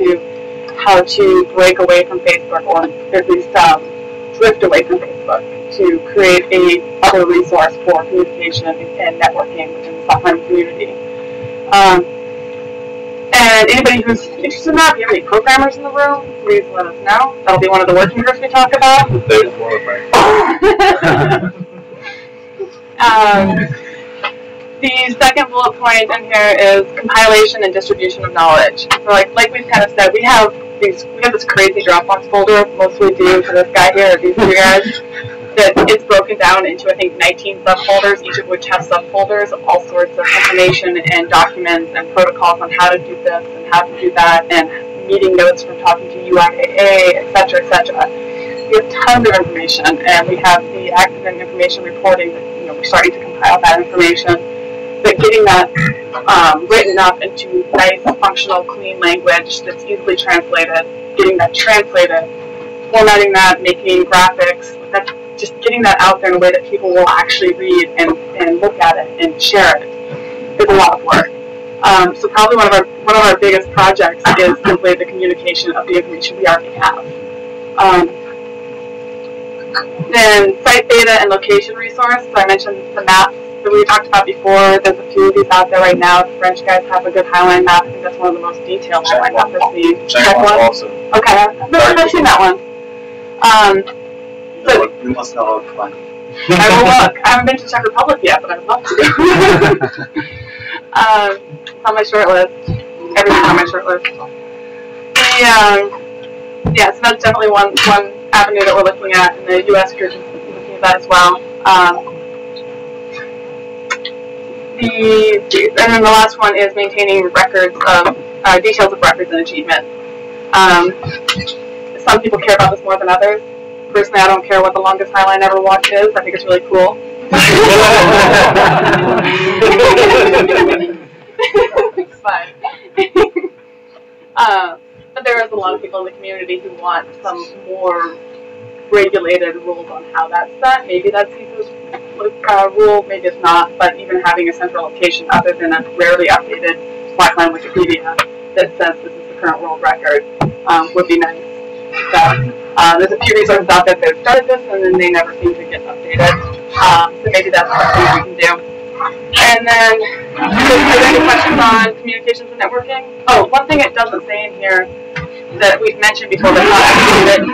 S2: how to break away from Facebook, or at least drift away from Facebook, to create a other resource for communication and networking within the Slackline community. And anybody who's interested in that, if you have any programmers in the room, please let us know. That'll be one of the working groups we talk about.
S4: There's one of my.
S2: The second bullet point in here is compilation and distribution of knowledge. So like we've kind of said, we have this crazy Dropbox folder, mostly due to this guy here, these two guys, that it's broken down into, I think, 19 subfolders, each of which have subfolders of all sorts of information and documents and protocols on how to do this and how to do that, and meeting notes from talking to UIAA, etc., etc. We have tons of information, and we have the accident information reporting that, we're starting to compile that information. But getting that written up into nice, functional, clean language that's easily translated, getting that translated, formatting that, making graphics, just getting that out there in a way that people will actually read and look at it and share it is a lot of work. So probably one of our biggest projects is simply the communication of the information we already have. Then site data and location resource. So I mentioned the maps that we talked about before. There's a few of these out there right now. The French guys have a good Highline map. I think that's one of the most detailed Highline maps I've seen.
S4: Check one also.
S2: Okay, I've never seen that one.
S4: You must know how to find it.
S2: I will look. I haven't been to Czech Republic yet, but I'd love to. It's on my short list. Everything's on my short list. Yeah, so that's definitely one avenue that we're looking at, and the U.S. group is looking at that as well. And then the last one is maintaining records of details of records and achievements. Some people care about this more than others. Personally, I don't care what the longest Highline ever walked is. I think it's really cool. It's fine. But there is a lot of people in the community who want some more regulated rules on how that's set. Maybe that's CISO's rule, maybe it's not, but even having a central location other than a rarely updated Slackline Wikipedia that says this is the current world record would be nice. So, there's a few resources out there that have started this and then they never seem to get updated. So maybe that's something we can do. And then, are there any questions on communications and networking? Oh, one thing it doesn't say in here that we've mentioned before but not actually written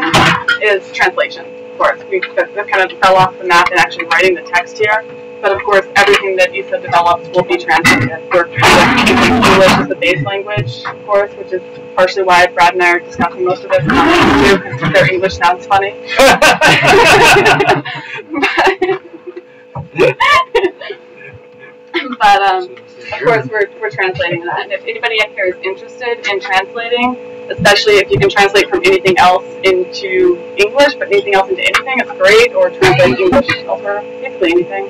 S2: is translation, of course. That kind of fell off the map in actually writing the text here. But of course, everything that ESA develops will be translated. We're kind of using English as the base language, of course, which is partially why Brad and I are discussing most of this too, because their English sounds funny. But of course, we're translating that. anybody in here is interested in translating, especially if you can translate from anything else into English, but anything else into anything, it's great, or translate English over basically anything.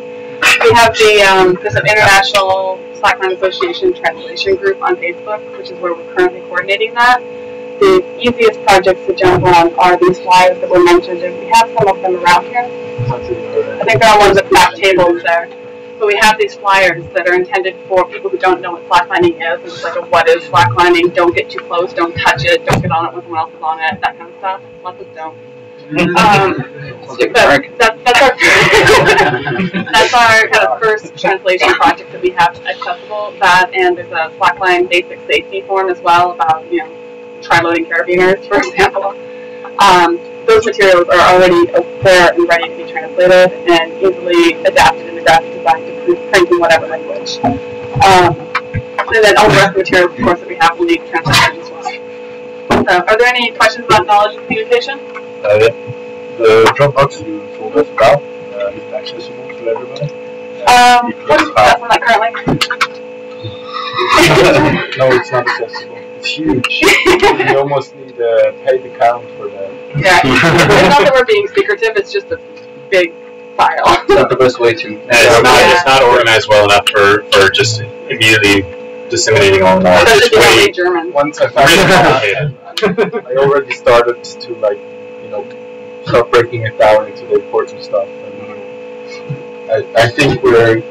S2: We have there's an International Slackline Association translation group on Facebook, which is where we're currently coordinating that. The easiest projects to jump on are these flyers that were mentioned, and we have some of them around here. I think there are ones at the back tables there. But we have these flyers that are intended for people who don't know what slacklining is. It's like a what is slacklining, don't get too close, don't touch it, don't get on it when someone else is on it, that kind of stuff. Lots of don't. That's our kind of first translation project that we have accessible. That, and there's a Slackline basic safety form as well about, tri-loading carabiners, for example. Those materials are already there and ready to be translated and easily adapted in the graphic design to print in whatever language. And then all the rest of the materials, of course, that we have will need translation as well. So, are there any questions about knowledge and communication?
S3: The Dropbox you told us about, is it accessible to everybody?
S2: What's the status on that currently?
S3: No, it's not accessible. It's huge. You almost need a paid account for that.
S2: Yeah, it's not that we're being secretive, it's just a big file.
S9: It's not the best way to.
S6: It's not organized well enough for just immediately disseminating all knowledge.
S2: Especially if you don't German.
S3: Once I found it, I already started to start breaking it down into the important stuff. And I think we're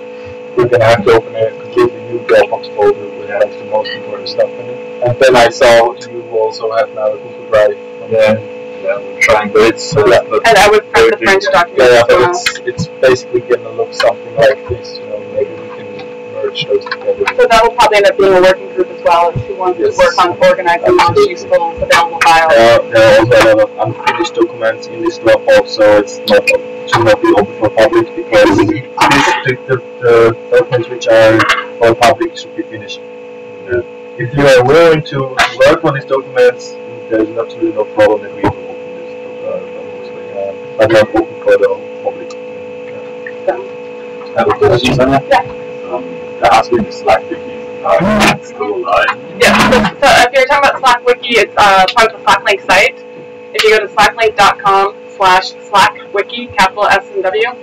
S3: gonna have to open a completely new Dropbox folder with the most important stuff in it. And then I saw you also have now a Google Drive.
S4: Yeah, we're trying, but it's
S2: and I would print the French document.
S3: Yeah, but it's basically gonna look something like this. Maybe we can merge those together.
S2: So that will probably end up being a working group as well, who wants to work on organizing most useful available files.
S3: There are also a lot of unfinished documents in this Dropbox, so it should not be open for public because the documents which are for public should be finished. If you are willing to work on these documents, there's absolutely no problem that we will open this documents, but not open for the public.
S11: I have a question, Sonia.
S2: Yeah.
S11: There has been a Slack wiki. It's still alive.
S2: Yeah, so if you're talking about Slack wiki, it's part of the Slacklink site. If you go to slacklink.com/slackwiki, capital S and W,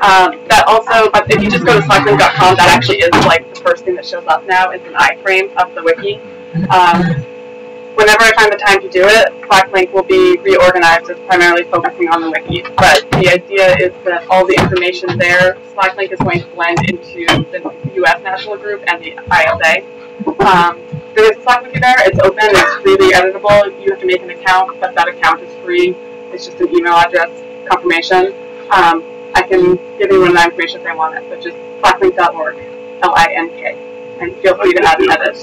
S2: that also, but if you just go to slacklink.com, that actually is like the first thing that shows up now is an iframe of the wiki. Whenever I find the time to do it, Slacklink will be reorganized as primarily focusing on the wiki. But the idea is that all the information there, Slacklink is going to blend into the US National Group and the ISA. There is a Slack wiki there. It's open. It's freely editable. You have to make an account, but that account is free. It's just an email address confirmation. I can give anyone that information if they want it, but just slacklink.org, LINK, and feel free to add and edit.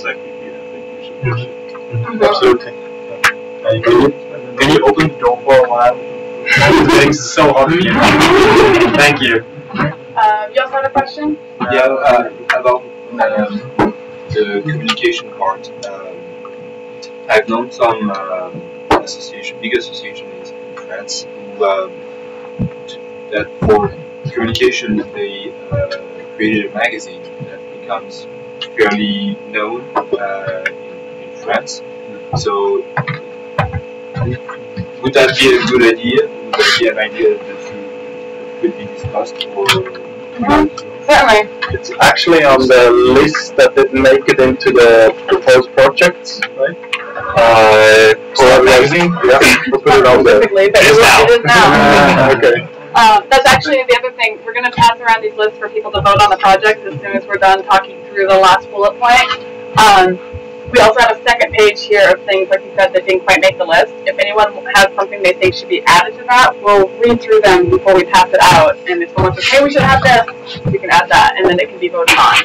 S3: Absolutely. Can you open the door for a while? Things are so hot here.
S1: Thank you.
S2: You also have a question?
S12: Yeah, about the communication part. I've known some big associations in France who that for communication they created a magazine that becomes fairly known in France. So would that be a good idea? Would that be an idea that could be discussed or?
S2: Certainly.
S3: It's actually on the list that didn't make it into the proposed projects, right? For a magazine? Yeah, we'll put it on there.
S2: But it is now.
S3: Okay.
S2: That's actually the other thing. We're going to pass around these lists for people to vote on the project as soon as we're done talking through the last bullet point. We also have a second page here of things, like you said, that didn't quite make the list. If anyone has something they think should be added to that, we'll read through them before we pass it out. And if someone says, hey, we should have this, we can add that, and then it can be voted on.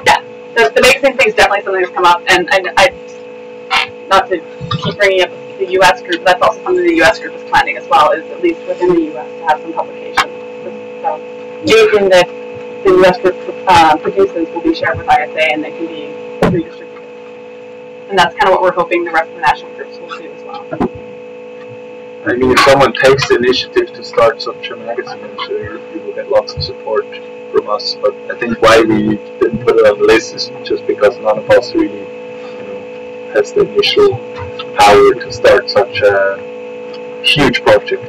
S2: Yeah, the magazine thing is definitely something that's come up, and I not to keep bringing up the U.S. group, that's also something the U.S. group is planning as well, is at least within the U.S. to have some publications. So anything that the U.S. group produces will be shared with ISA and they can be redistributed. And that's kind of what we're hoping the rest of the national groups will do as well.
S3: I mean, if someone takes the initiative to start such a magazine, I'm sure you will get lots of support.
S4: from us. But I think why we didn't put it on the list is just because none of us really, has the initial power to start such a huge project.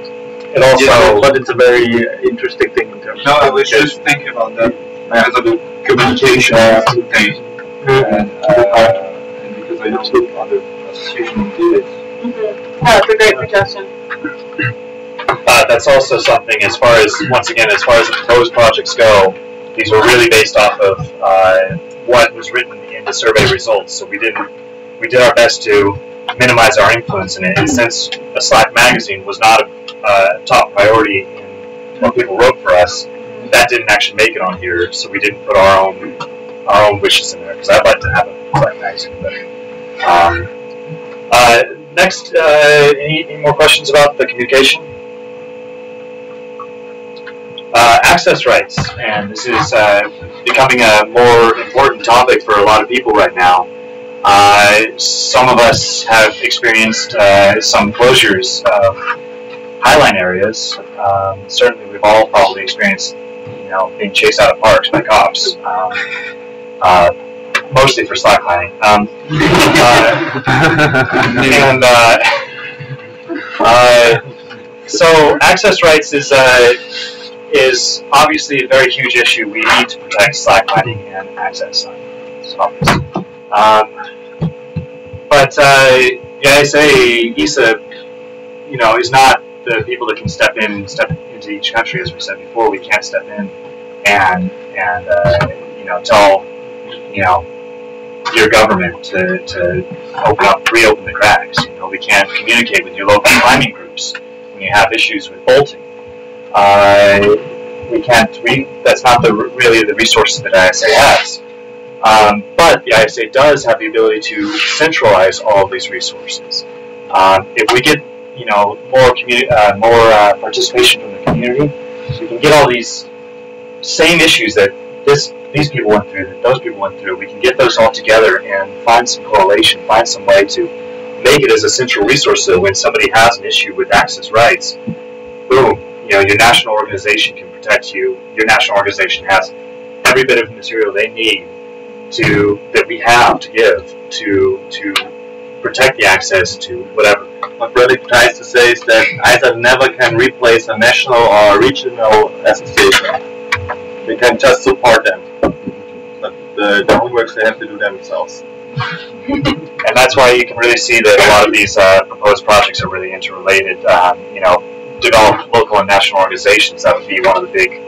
S4: And also, but it's a very interesting thing in terms.
S5: No, I was just thinking about that as a communication thing, and because I know other associations do this.
S2: That's a great suggestion.
S6: That's also something as far as the proposed projects go, these were really based off of what was written in the survey results. So we did our best to minimize our influence in it. And since a Slack magazine was not a top priority in what people wrote for us, that didn't actually make it on here. So we didn't put our own wishes in there, because I'd like to have a Slack magazine. But next, any more questions about the communication? Access rights, and this is becoming a more important topic for a lot of people right now. Some of us have experienced some closures of highline areas. Certainly, we've all probably experienced, being chased out of parks by cops. Mostly for slacklining. So access rights is obviously a very huge issue. We need to protect slacklining and access obviously. But ISA, is not the people that can step into each country. As we said before, we can't step in and tell your government to reopen the cracks. We can't communicate with your local climbing groups when you have issues with bolting. That's not really the resources that ISA has. But the ISA does have the ability to centralize all of these resources. If we get more participation from the community, so we can get all these same issues that these people went through, that those people went through. We can get those all together and find some correlation, find some way to make it as a central resource. So when somebody has an issue with access rights, boom, your national organization can protect you. Your national organization has every bit of material they need that we have to give to protect the access to whatever.
S4: What Fredrik tries to say is that ISA never can replace a national or regional association. They can just support them. But the homework they have to do themselves.
S6: And that's why you can really see that a lot of these proposed projects are really interrelated. Develop local and national organizations. That would be one of the big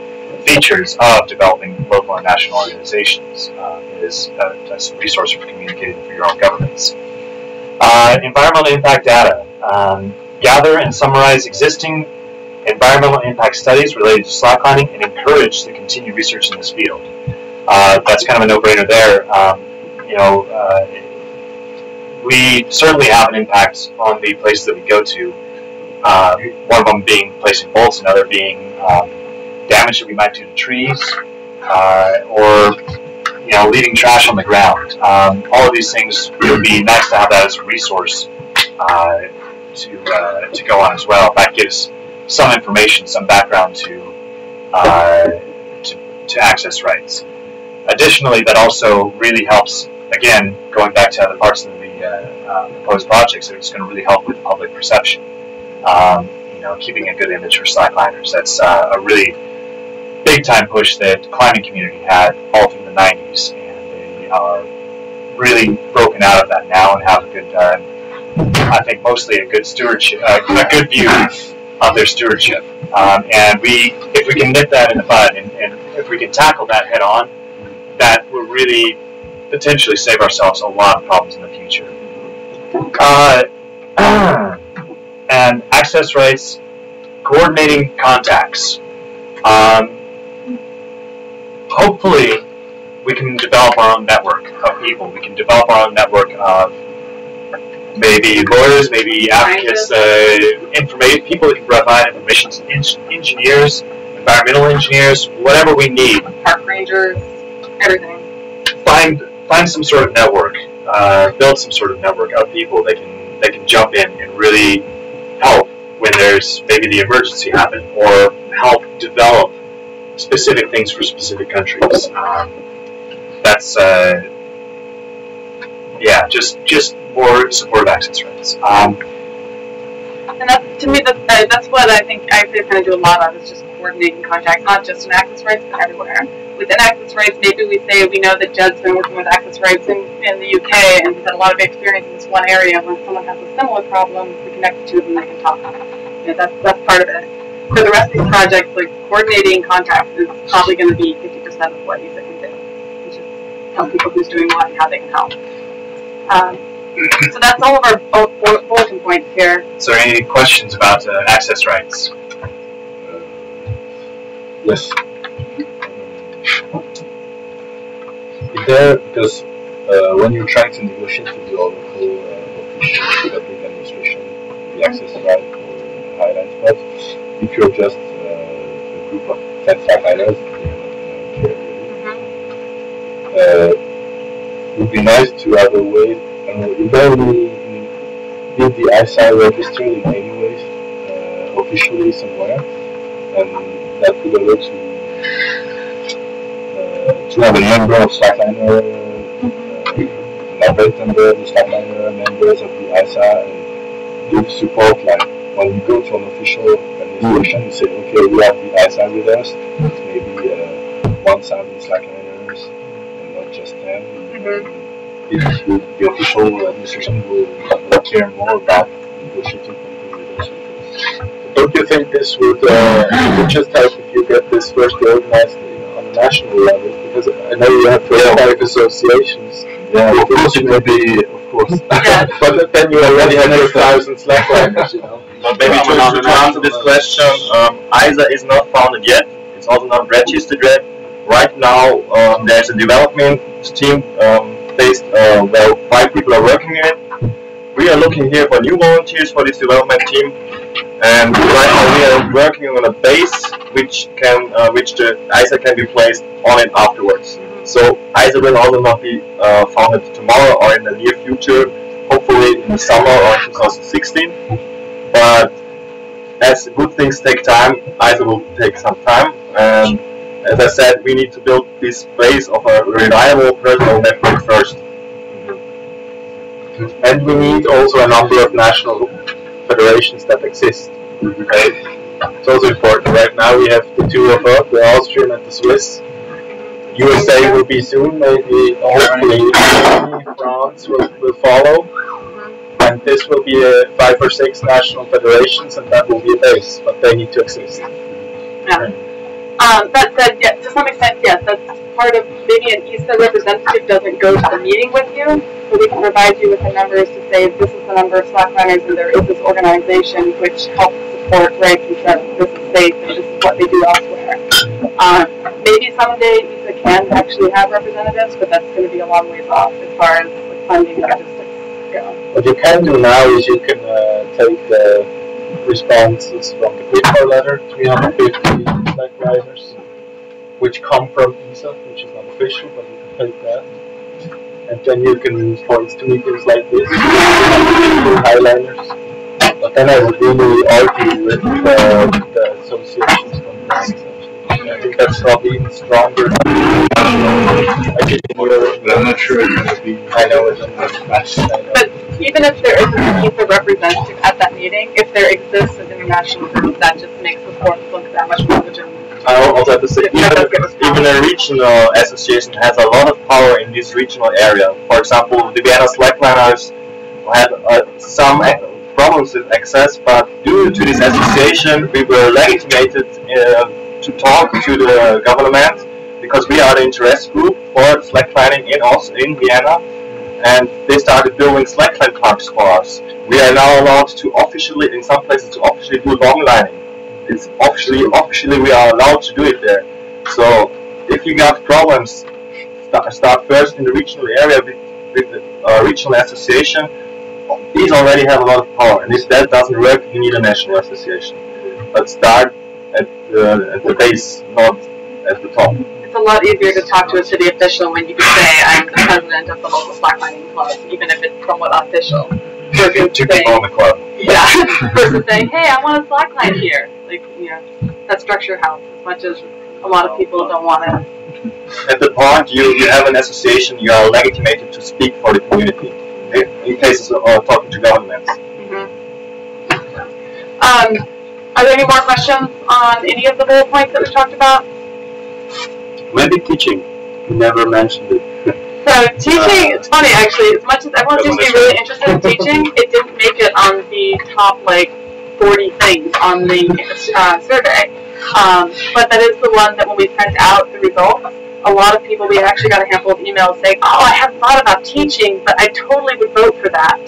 S6: features of developing local and national organizations, is as a resource for communicating for your own governments. Environmental impact data. Gather and summarize existing environmental impact studies related to slacklining and encourage the continued research in this field. That's kind of a no-brainer there. We certainly have an impact on the places that we go to. One of them being placing bolts, another being damage that we might do to trees, or leaving trash on the ground. All of these things, it would be nice to have that as a resource to go on as well. That gives some information, some background to access rights. Additionally, that also really helps. Again, going back to other parts of the proposed projects, it's going to really help with public perception. Keeping a good image for slackliners. That's a really big time push that the climbing community had all through the 90s, and they are really broken out of that now and have a good, I think mostly a good stewardship, a good view of their stewardship. And if we can nip that in the bud, and if we can tackle that head on, that will really potentially save ourselves a lot of problems in the future. And access rights, coordinating contacts. Hopefully, we can develop our own network of people. We can develop our own network of maybe lawyers, maybe advocates, people that can provide information, engineers, environmental engineers, whatever we need.
S2: Park rangers, everything.
S6: Find some sort of network, build some sort of network of people that can jump in and really help when there's maybe the emergency happen, or help develop specific things for specific countries. That's just more supportive access rights.
S2: And to me, that's what I think I kind of do a lot of, is just coordinating contacts, not just in access rights, but everywhere. Within access rights, maybe we say we know that Judd's been working with access rights in the UK and he's had a lot of experience in this one area. When someone has a similar problem, we connect the two of them and they can talk. That's part of it. For the rest of these projects, like coordinating contacts is probably going to be 50% of what ESA can do. It's just tell people who's doing what and how they can help. So that's all of our bulletin points here.
S6: So, any questions about access rights?
S3: Yes. Is there, because when you're trying to negotiate with the local official public administration, the access right or highline spots, if you're just a group of 10 Slackliners, it would be nice to have a way. Is there did the ISA register in any ways officially somewhere, and that would allow to have a number of Slackliner, an average number of the Slackliner members of the ISA, and give support. Like when you go to an official administration, you say, okay, we have the ISA with us, it's maybe 1,000 Slackliners, and not just 10. The official administration will care more about negotiating something with us.
S4: Don't you think this would just help if you get this first organized on a national level? Because I know you have 25 associations.
S3: Yeah, of course it may be, of course.
S4: But then you already have 1,000 Slackliners, you know.
S6: But maybe to answer this question, ISA is not founded yet. It's also not registered yet. Right now, there's a development team based where 5 people are working in it. We are looking here for new volunteers for this development team, and right now we are working on a base which the ISA can be placed on it afterwards. So ISA will also not be founded tomorrow or in the near future, hopefully in the summer or 2016. But as good things take time, ISA will take some time. And as I said, we need to build this base of a reliable personal network first.
S4: And we need also a number of national federations that exist. Right? It's also important. Right now we have the 2 of us, the Austrian and the Swiss. USA will be soon, maybe hopefully Germany, France will follow. And this will be 5 or 6 national federations, and that will be a base, but they need to exist.
S2: Yeah. That said, yeah, to some extent, yes, that's part of maybe an ESA representative doesn't go to the meeting with you, but we can provide you with the numbers to say this is the number of Slackliners and there is this organization which helps support rights and says this is safe and this is what they do elsewhere. Maybe someday ESA can actually have representatives, but that's going to be a long ways off as far as funding and logistics go.
S4: What you can do now is you can take the responses from the Bitcoin letter, 350 Slackliners, which come from ESA, which is not official, but you can take that. And then you can point to meetings like this, highliners. But then I would really argue with the associations from the essentially. I think that's probably even stronger.
S3: I'm not sure it's going to be.
S4: I know it's
S2: But even if there isn't an ESA representative at that meeting, if there exists an international group, that just makes the form look that much more legitimate.
S6: I also have to say, even a regional association has a lot of power in this regional area. For example, the Vienna Slackliners had some problems with access, but due to this association, we were legitimated to talk to the government because we are the interest group for slacklining in Vienna, and they started building slackline parks for us. We are now allowed to officially, in some places, to officially do longlining. It's officially we are allowed to do it there. So if you got problems, start first in the regional area with the regional association. These already have a lot of power, and if that doesn't work, you need a national association. But start at the base, not at the top.
S2: It's a lot easier to talk to a city official when you can say, I'm the president of the local slacklining club, even if it's somewhat official.
S6: Two people in the club.
S2: Yeah, versus saying, hey, I want a slackline here. Like, that structure helps as much as a lot of people don't want to.
S4: At the point you have an association, you are legitimated to speak for the community in cases of talking to governments.
S2: Are there any more questions on any of the bullet points that we talked about?
S9: Maybe teaching. You never mentioned it.
S2: So teaching, it's funny actually, as much as everyone seems to be really interested in teaching, it didn't make it on the top 40 things on the survey. But that is the one that when we sent out the results, a lot of people, we actually got a handful of emails saying, oh, I hadn't thought about teaching, but I totally would vote for that.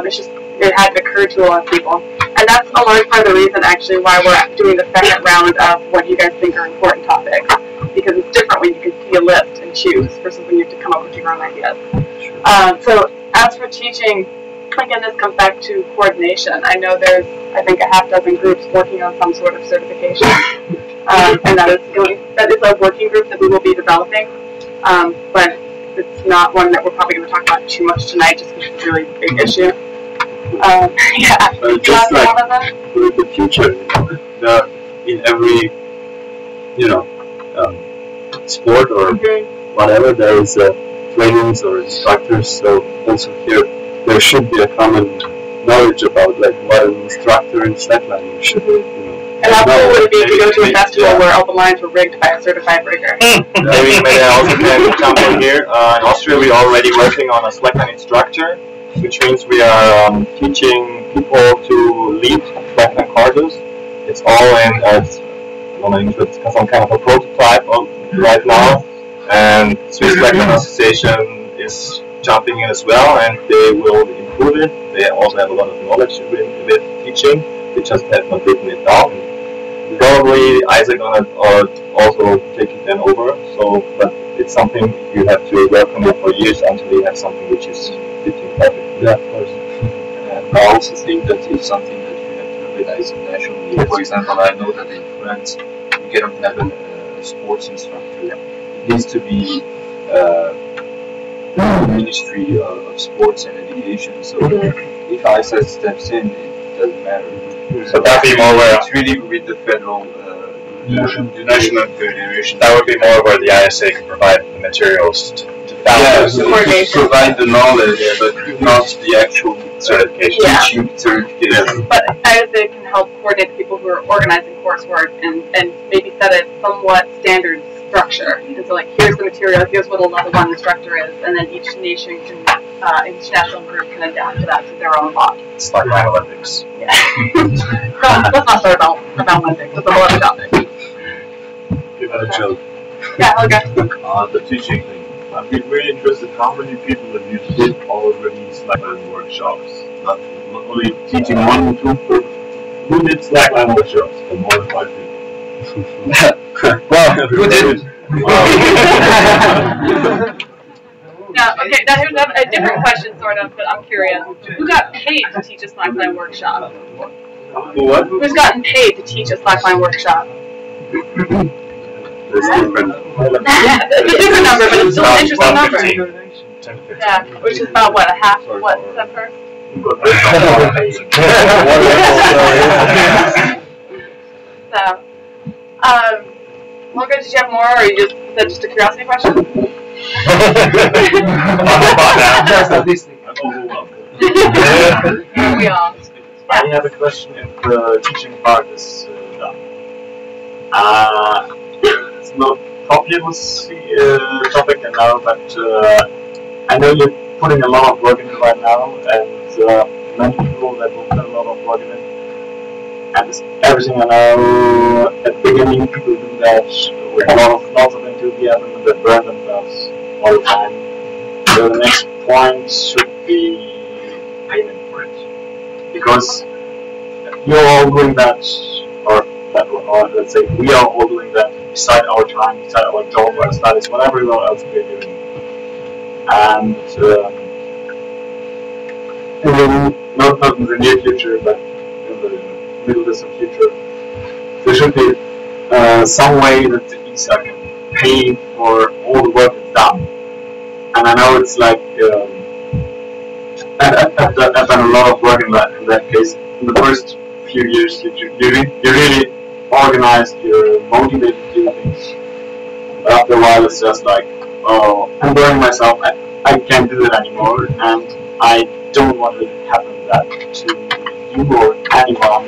S2: It's just, it hadn't occurred to a lot of people. And that's a large part of the reason actually why we're doing the second round of what you guys think are important topics. Because it's different when you can see a list and choose versus when you have to come up with your own ideas. So as for teaching, again, this comes back to coordination. I know there's, I think, a half dozen groups working on some sort of certification. And that is a working group that we will be developing. But it's not one that we're probably going to talk about too much tonight just because it's a really big issue. Yeah.
S9: Just like for the future, in every, sport or whatever, there is trainings or instructors. So also here, there should be a common knowledge about what an instructor in slacklining should be.
S2: And how cool would it be if you go to a festival where all the lines were rigged by a certified rigger?
S4: Maybe I also can jump in here. In Austria, we are already working on a slackline instructor, which means we are teaching people to lead slackline courses. It's all in some kind of a prototype right now, and Swiss Slackline Association is jumping in as well, and they will improve it. They also have a lot of knowledge with teaching. They just have not written it down. Probably Isaac gonna also take it then over. So, but it's something you have to work on it for years until you have something which is fitting perfect.
S9: Yeah, of course.
S12: And I also think that it's something that you have to realize nationally. For example, I know that in France you cannot have a sports instructor. It needs to be the Ministry of Sports and Education. So if ISA steps in, it doesn't matter.
S6: So that'd be more where
S12: it's really with the federal, the national federation.
S6: That would be more where the ISA can provide the materials to
S12: provide the knowledge, but not the actual
S6: certification.
S12: Teaching certification.
S2: But ISA can help coordinate people who are organizing coursework and maybe set a somewhat standard structure. And so here's the material, here's what a level 1 instructor is, and then each nation can, each national group can adapt to that to their own law.
S6: It's like my Olympics.
S2: Yeah. Let's not start about Olympics, it's a whole other topic.
S11: Give it a joke.
S2: Yeah, okay.
S11: The teaching thing. I'd be really interested how many people that you did already Slackline workshops. Not only teaching 1 or 2 who did Slackline workshops for more than 5 people?
S10: Well, who didn't?
S2: Now, okay, now here's a different question, sort of, but I'm curious. Who got paid to teach a Slackline workshop?
S11: What?
S2: Who's gotten paid to teach a Slackline workshop?
S11: It's different.
S2: It's a different number, but it's still an interesting number.
S6: 10 to 15.
S2: Yeah, which is about what, a half of what is that first? So, Mulgrew, did you have more, or is that just a curiosity question? We all.
S11: I have a question if the teaching part is done. It's not obvious topic now, but I know you're putting a lot of work in it right now, and many people that will put a lot of work in it. And it's everything I know, at the beginning people do that with lots of enthusiasm and they burn themselves all the time. So the next point should be payment for it. Because you're all doing that, or let's say we are all doing that beside our time, beside our job, our studies, whatever else we're doing. And not in the near future, but in the middle distant future, there should be some way that the ESA can pay for all the work that's done. And I know it's I've done a lot of work in that case. In the first few years, you really organized, you're motivated to do things. after a while it's just like, oh, I'm burning myself. I can't do it anymore, and I don't want it to happen that to you or anyone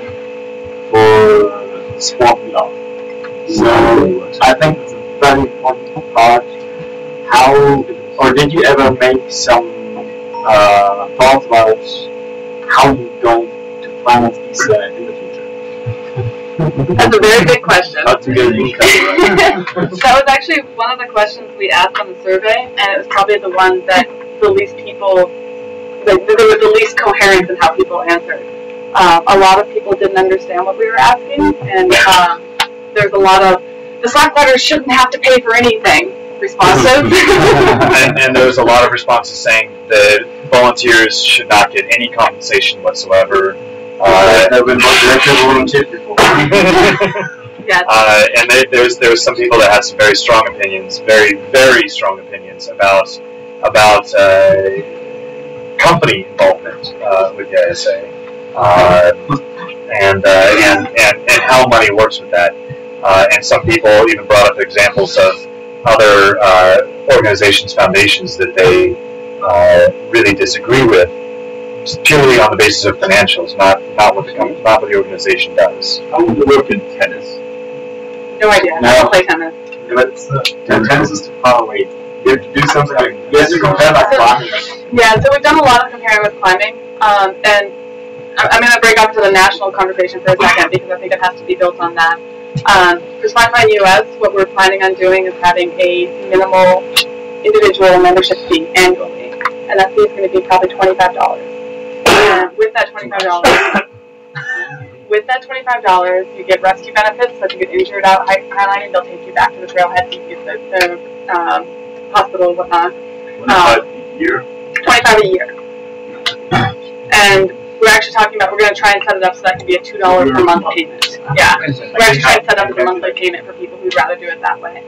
S11: for sport we love. So I think it's a very important part. How, or did you ever make some thoughts about how you're going to finance these in the future?
S2: That's a very good question.
S11: How to get income,
S2: That was actually one of the questions we asked on the survey, and it was probably the one that the least people, there was the least coherence in how people answered. A lot of people didn't understand what we were asking, and there's a lot of, the Slackliners shouldn't have to pay for anything responses.
S6: and there was a lot of responses saying that volunteers should not get any compensation whatsoever.
S11: I've been volunteer before.
S2: Yeah.
S6: And there was some people that had some very strong opinions, very strong opinions about company involvement with the ISA, and how money works with that. And some people even brought up examples of other organizations, foundations that they really disagree with, purely on the basis of financials, not what the organization does.
S12: How would it work in tennis?
S2: No idea.
S11: No.
S2: I don't play tennis.
S11: But tennis is too far away. You have to do something like, you have to compare like climbing or something.
S2: Yeah, so we've done a lot of comparing with climbing, and I'm going to break up to the national conversation for a second because I think it has to be built on that. For Slackline US, what we're planning on doing is having a minimal individual membership fee annually, and that fee is going to be probably $25. And with that $25, you get rescue benefits. So if you get injured out highlining, they'll take you back to the trailhead to get the hospital and whatnot.
S12: A year?
S2: $25 a year. And we're actually talking about, we're going to try and set it up so that can be a $2 per month payment. Yeah. We're actually trying to set up as a monthly payment for people who'd rather do it that way.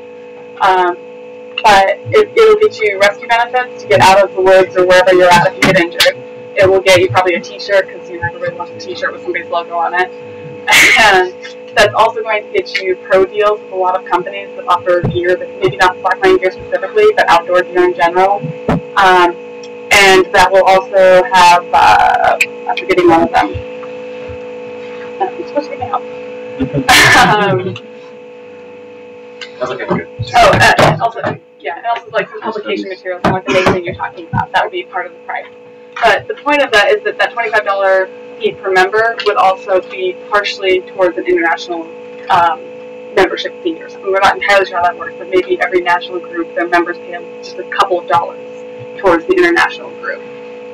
S2: But it'll get you rescue benefits to get out of the woods or wherever you're at if you get injured. It will get you probably a t-shirt, because everybody wants a t-shirt with somebody's logo on it. And that's also going to get you pro deals with a lot of companies that offer gear, that maybe not Slackline gear specifically, but outdoor gear in general. And that will also have, I'm forgetting one of them. I'm supposed to give me help.
S11: That's okay, good.
S2: Also, yeah, and also like some publication materials, and like the main thing you're talking about, that would be part of the price. But the point of that is that that $25 fee per member would also be partially towards an international membership fee or something. We're not entirely sure how that works, but maybe every national group, their members pay just a couple of dollars towards the international group.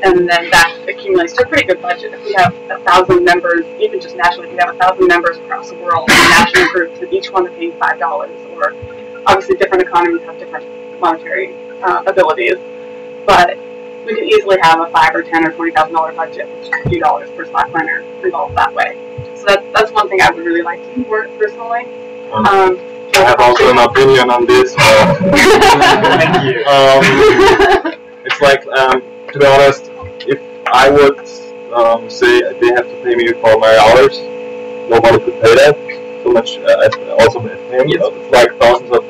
S2: And then that accumulates to a pretty good budget. If we have 1,000 members, even just nationally, if we have 1,000 members across the world, national groups, and each one is paying $5, or obviously different economies have different monetary abilities, but we could easily have a $5 or $10 or $20,000 budget, which is a few dollars per Slackliner involved that way. So that's one thing I would really like to support personally.
S4: I have also an opinion on this.
S11: Thank you.
S4: It's like, to be honest, if I would say they have to pay me for my hours, nobody could pay that so much. Also with him,
S11: Yes.
S4: it's like thousands of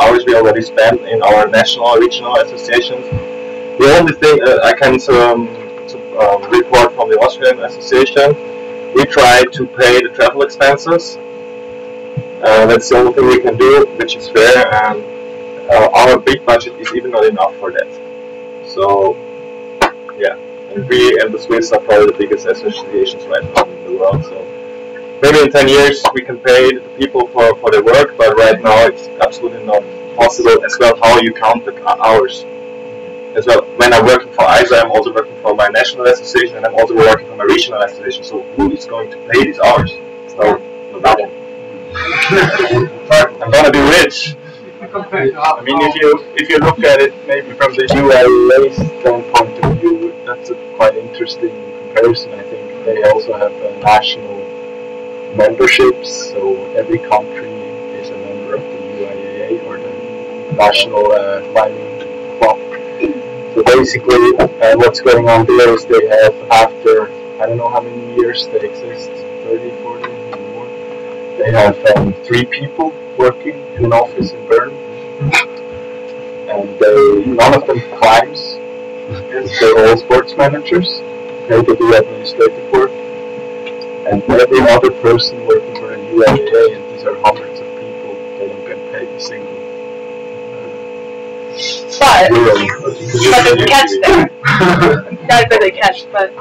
S4: hours we already spent in our national or regional associations. The only thing I can report from the Austrian Association, we try to pay the travel expenses. That's the only thing we can do, which is fair, and our big budget is even not enough for that. So, yeah, and we and the Swiss are probably the biggest associations right now in the world. So maybe in 10 years we can pay the people for their work, but right now it's absolutely not possible. As well, how you count the hours. As well, when I'm working for ISA, I'm also working for my national association, and I'm also working for my regional association. So who is going to pay these hours? So no one. I'm gonna be rich. I mean, if you look at it maybe from the UIA standpoint of view, that's a quite interesting comparison. I think they also have national memberships, so every country is a member of the UIA or the National Climbing Club. So basically, what's going on there is they have, after I don't know how many years they exist, 30, 40, more. They have 3 people working in an office in Bern,
S3: And none of them climbs. They're all sports managers. They do administrative work. And every other person working for a UAA, and these are hundreds of people, they don't get paid a single
S2: But there's a catch there. That's where they catch. But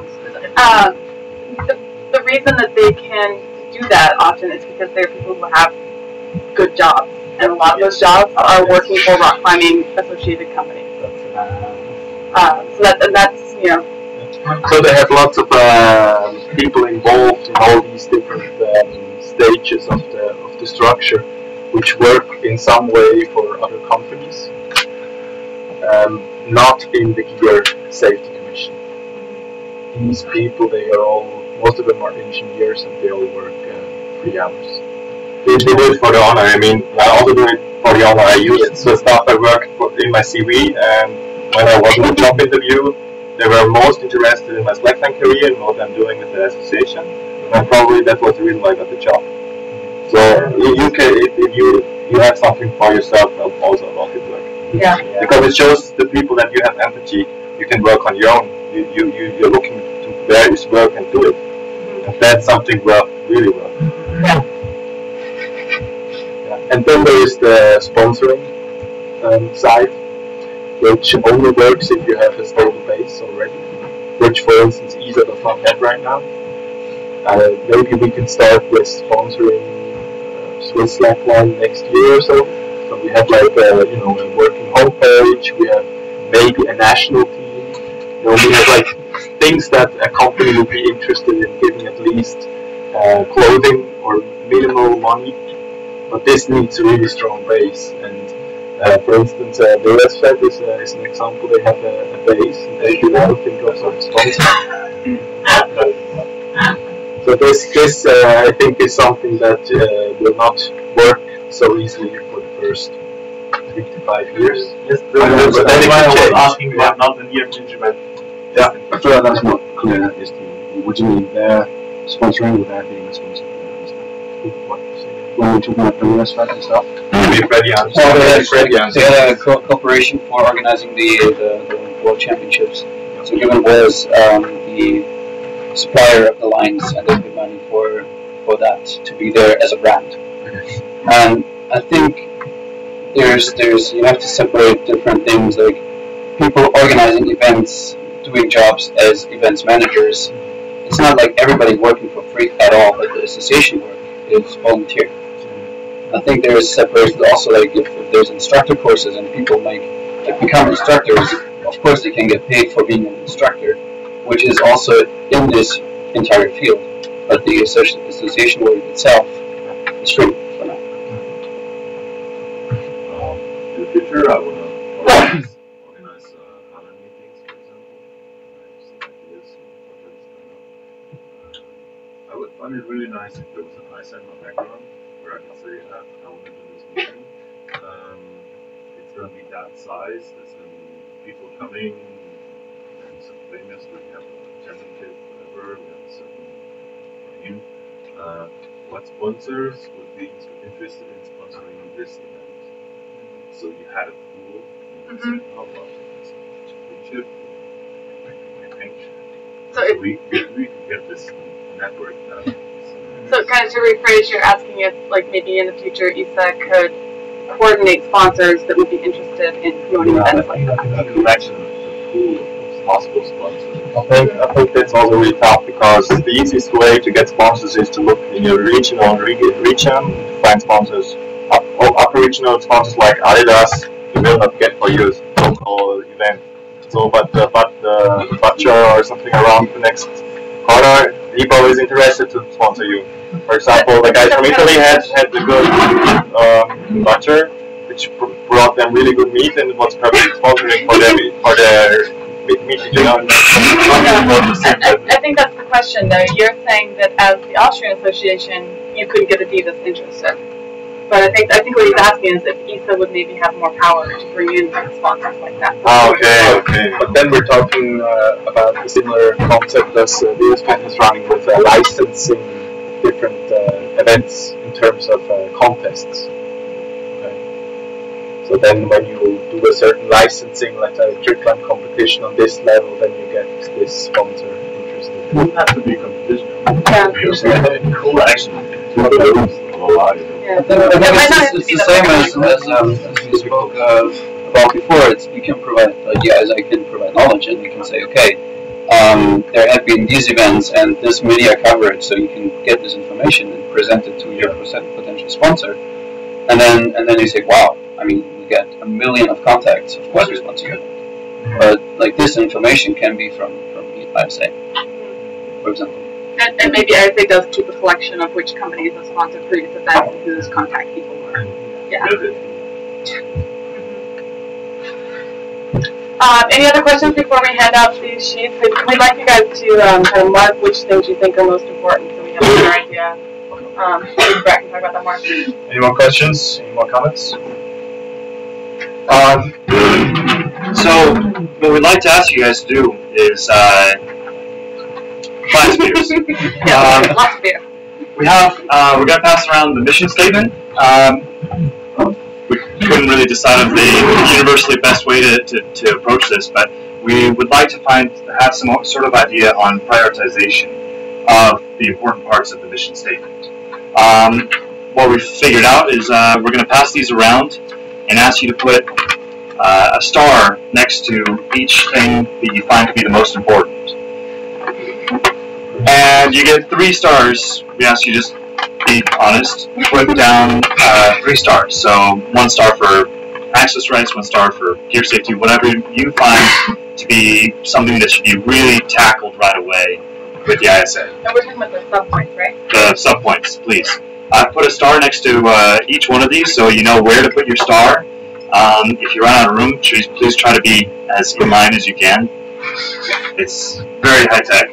S2: the reason that they can do that often is because they're people who have good jobs, and a lot of those jobs are working for rock climbing associated companies. So that's
S3: So they have lots of people involved in all these different stages of the structure, which work in some way for other companies, not in the Gear Safety Commission. These people, most of them are engineers, and they all work 3 hours.
S4: They do it for the honor. I mean, I also do it for the honor. I use the stuff I worked in my CV, and when I was in a job interview, they were most interested in my Slackline career and what I'm doing with the association, and probably that was the reason why I got the job. So you can, if you have something for yourself, also about it work.
S2: Yeah.
S4: Because it shows the people that you have empathy. You can work on your own. You're looking to various work and do it. And that's something really well.
S2: Yeah.
S3: And then there is the sponsoring side, which only works if you have a stable base already, which for instance ESA does not have right now. Maybe we can start with sponsoring Swiss Slackline next year or so. So we have like a working homepage, we have maybe a national team, we have like things that a company would be interested in giving at least clothing or minimal money, but this needs a really strong base. And for instance, Fed is an example. They have a base, and they do everything goes on sponsor. So this I think is something that will not work so easily for the first 3 to 5 years.
S11: Yes, but then why I was asking about not the near future, but
S9: yeah, I feel like that's not clear. What do you mean? They're sponsoring without being a sponsor? When we're talking about the US and stuff?
S7: They had a cooperation for organizing the World Championships. So given was the supplier of the lines, and they've been money for that to be there as a brand. And I think there's you have to separate different things, like people organizing events, doing jobs as events managers. It's not like everybody working for free at all, but the association work is volunteer. I think there is separation also, like if there's instructor courses and people become instructors, of course they can get paid for being an instructor, which is also in this entire field, but the association work itself is free for now.
S13: In the future, I want to organize HANA meetings, for example. I have some ideas and projects coming up. I would find it really nice if there was an ISA in my background where I could say, I want to do this meeting. It's going to be that size, there's going to be people coming, and some famous, we have a championship, whatever, we have a certain name. What sponsors would be interested in sponsoring this event? So you had a pool, and you said, oh well, it's a championship, I think. So we could get this network done.
S2: So kind of to rephrase, you're asking if, like, maybe in the future ESA could coordinate sponsors that would be interested in promoting events like that.
S13: A collection of a pool of possible sponsors.
S4: I think that's also really tough, because the easiest way to get sponsors is to look in your region to find sponsors. Upper regional sponsors like Adidas, you will not get for your local event. So, but the butcher or something around the next corner, he probably is interested to sponsor you. For example, the guys from Italy had the good butcher, which brought them really good meat, and it was perfect sponsoring for their meat.
S2: I think that's the question, though. You're saying that as the Austrian Association, you couldn't get Adidas interested. But I think what he's asking is if ESA would maybe have more power to bring in sponsors like that.
S3: Okay. But then we're talking about a similar concept as the ESPN is running with licensing different events in terms of contests. Okay.
S5: So then when you do a certain licensing, like a tripline competition on this level, then you get this sponsor interested.
S13: It doesn't have to be competition.
S2: Yeah.
S13: Cool action. Yeah.
S7: It's the same as we spoke about before. You can provide, as I can provide knowledge, and you can say, okay, there have been these events and this media coverage, so you can get this information and present it to your potential sponsor, and then you say, wow, I mean, we get 1 million of contacts. Of course, we sponsor you. But like this information can be from ISA, for example.
S2: And maybe ISA does keep a collection of which companies have sponsored previous events and whose contact people were. Yeah. Any other questions before we hand out these sheets? We'd like you guys to kind of mark which things you think are most important, so we have a better idea. Maybe Brett can talk about that more.
S6: Any more questions? Any more comments?
S1: So, what we'd like to ask you guys to do is find beers.
S2: Lots of beer.
S1: We're going to pass around the mission statement. We couldn't really decide on the universally best way to approach this, but we would like to have some sort of idea on prioritization of the important parts of the mission statement. What we've figured out is we're going to pass these around and ask you to put a star next to each thing that you find to be the most important. And you get 3 stars. We ask you just be honest. Put down 3 stars. So 1 star for access rights, 1 star for peer safety, whatever you find to be something that should be really tackled right away with the ISA.
S2: And we're talking about the sub-points, right?
S1: The sub-points, please. Put a star next to each one of these so you know where to put your star. If you run out of room, please try to be as in line as you can. It's very high-tech.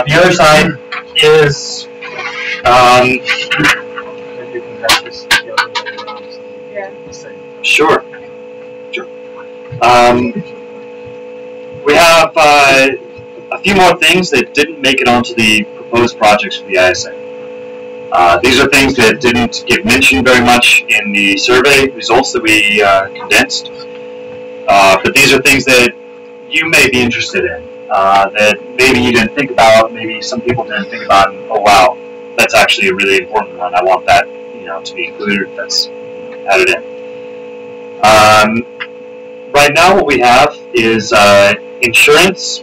S6: The other side is
S5: You can have this the other way around. So the same.
S1: Sure. We have a few more things that didn't make it onto the proposed projects for the ISA. These are things that didn't get mentioned very much in the survey results that we condensed. But these are things that you may be interested in, that maybe you didn't think about, maybe some people didn't think about, and oh wow, that's actually a really important one. I want that, to be included. That's added in. Right now, what we have is insurance,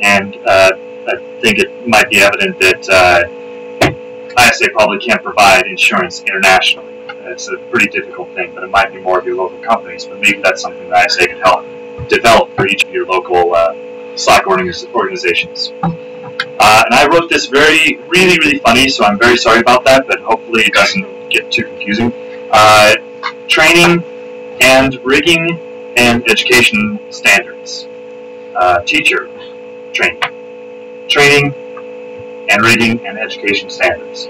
S1: and I think it might be evident that ISA probably can't provide insurance internationally. It's a pretty difficult thing, but it might be more of your local companies. But maybe that's something that ISA can help develop for each of your local Slack organizations. And I wrote this really funny, so I'm very sorry about that, but hopefully it doesn't get too confusing. Training and rigging and education standards. Teacher training. Training and rigging and education standards.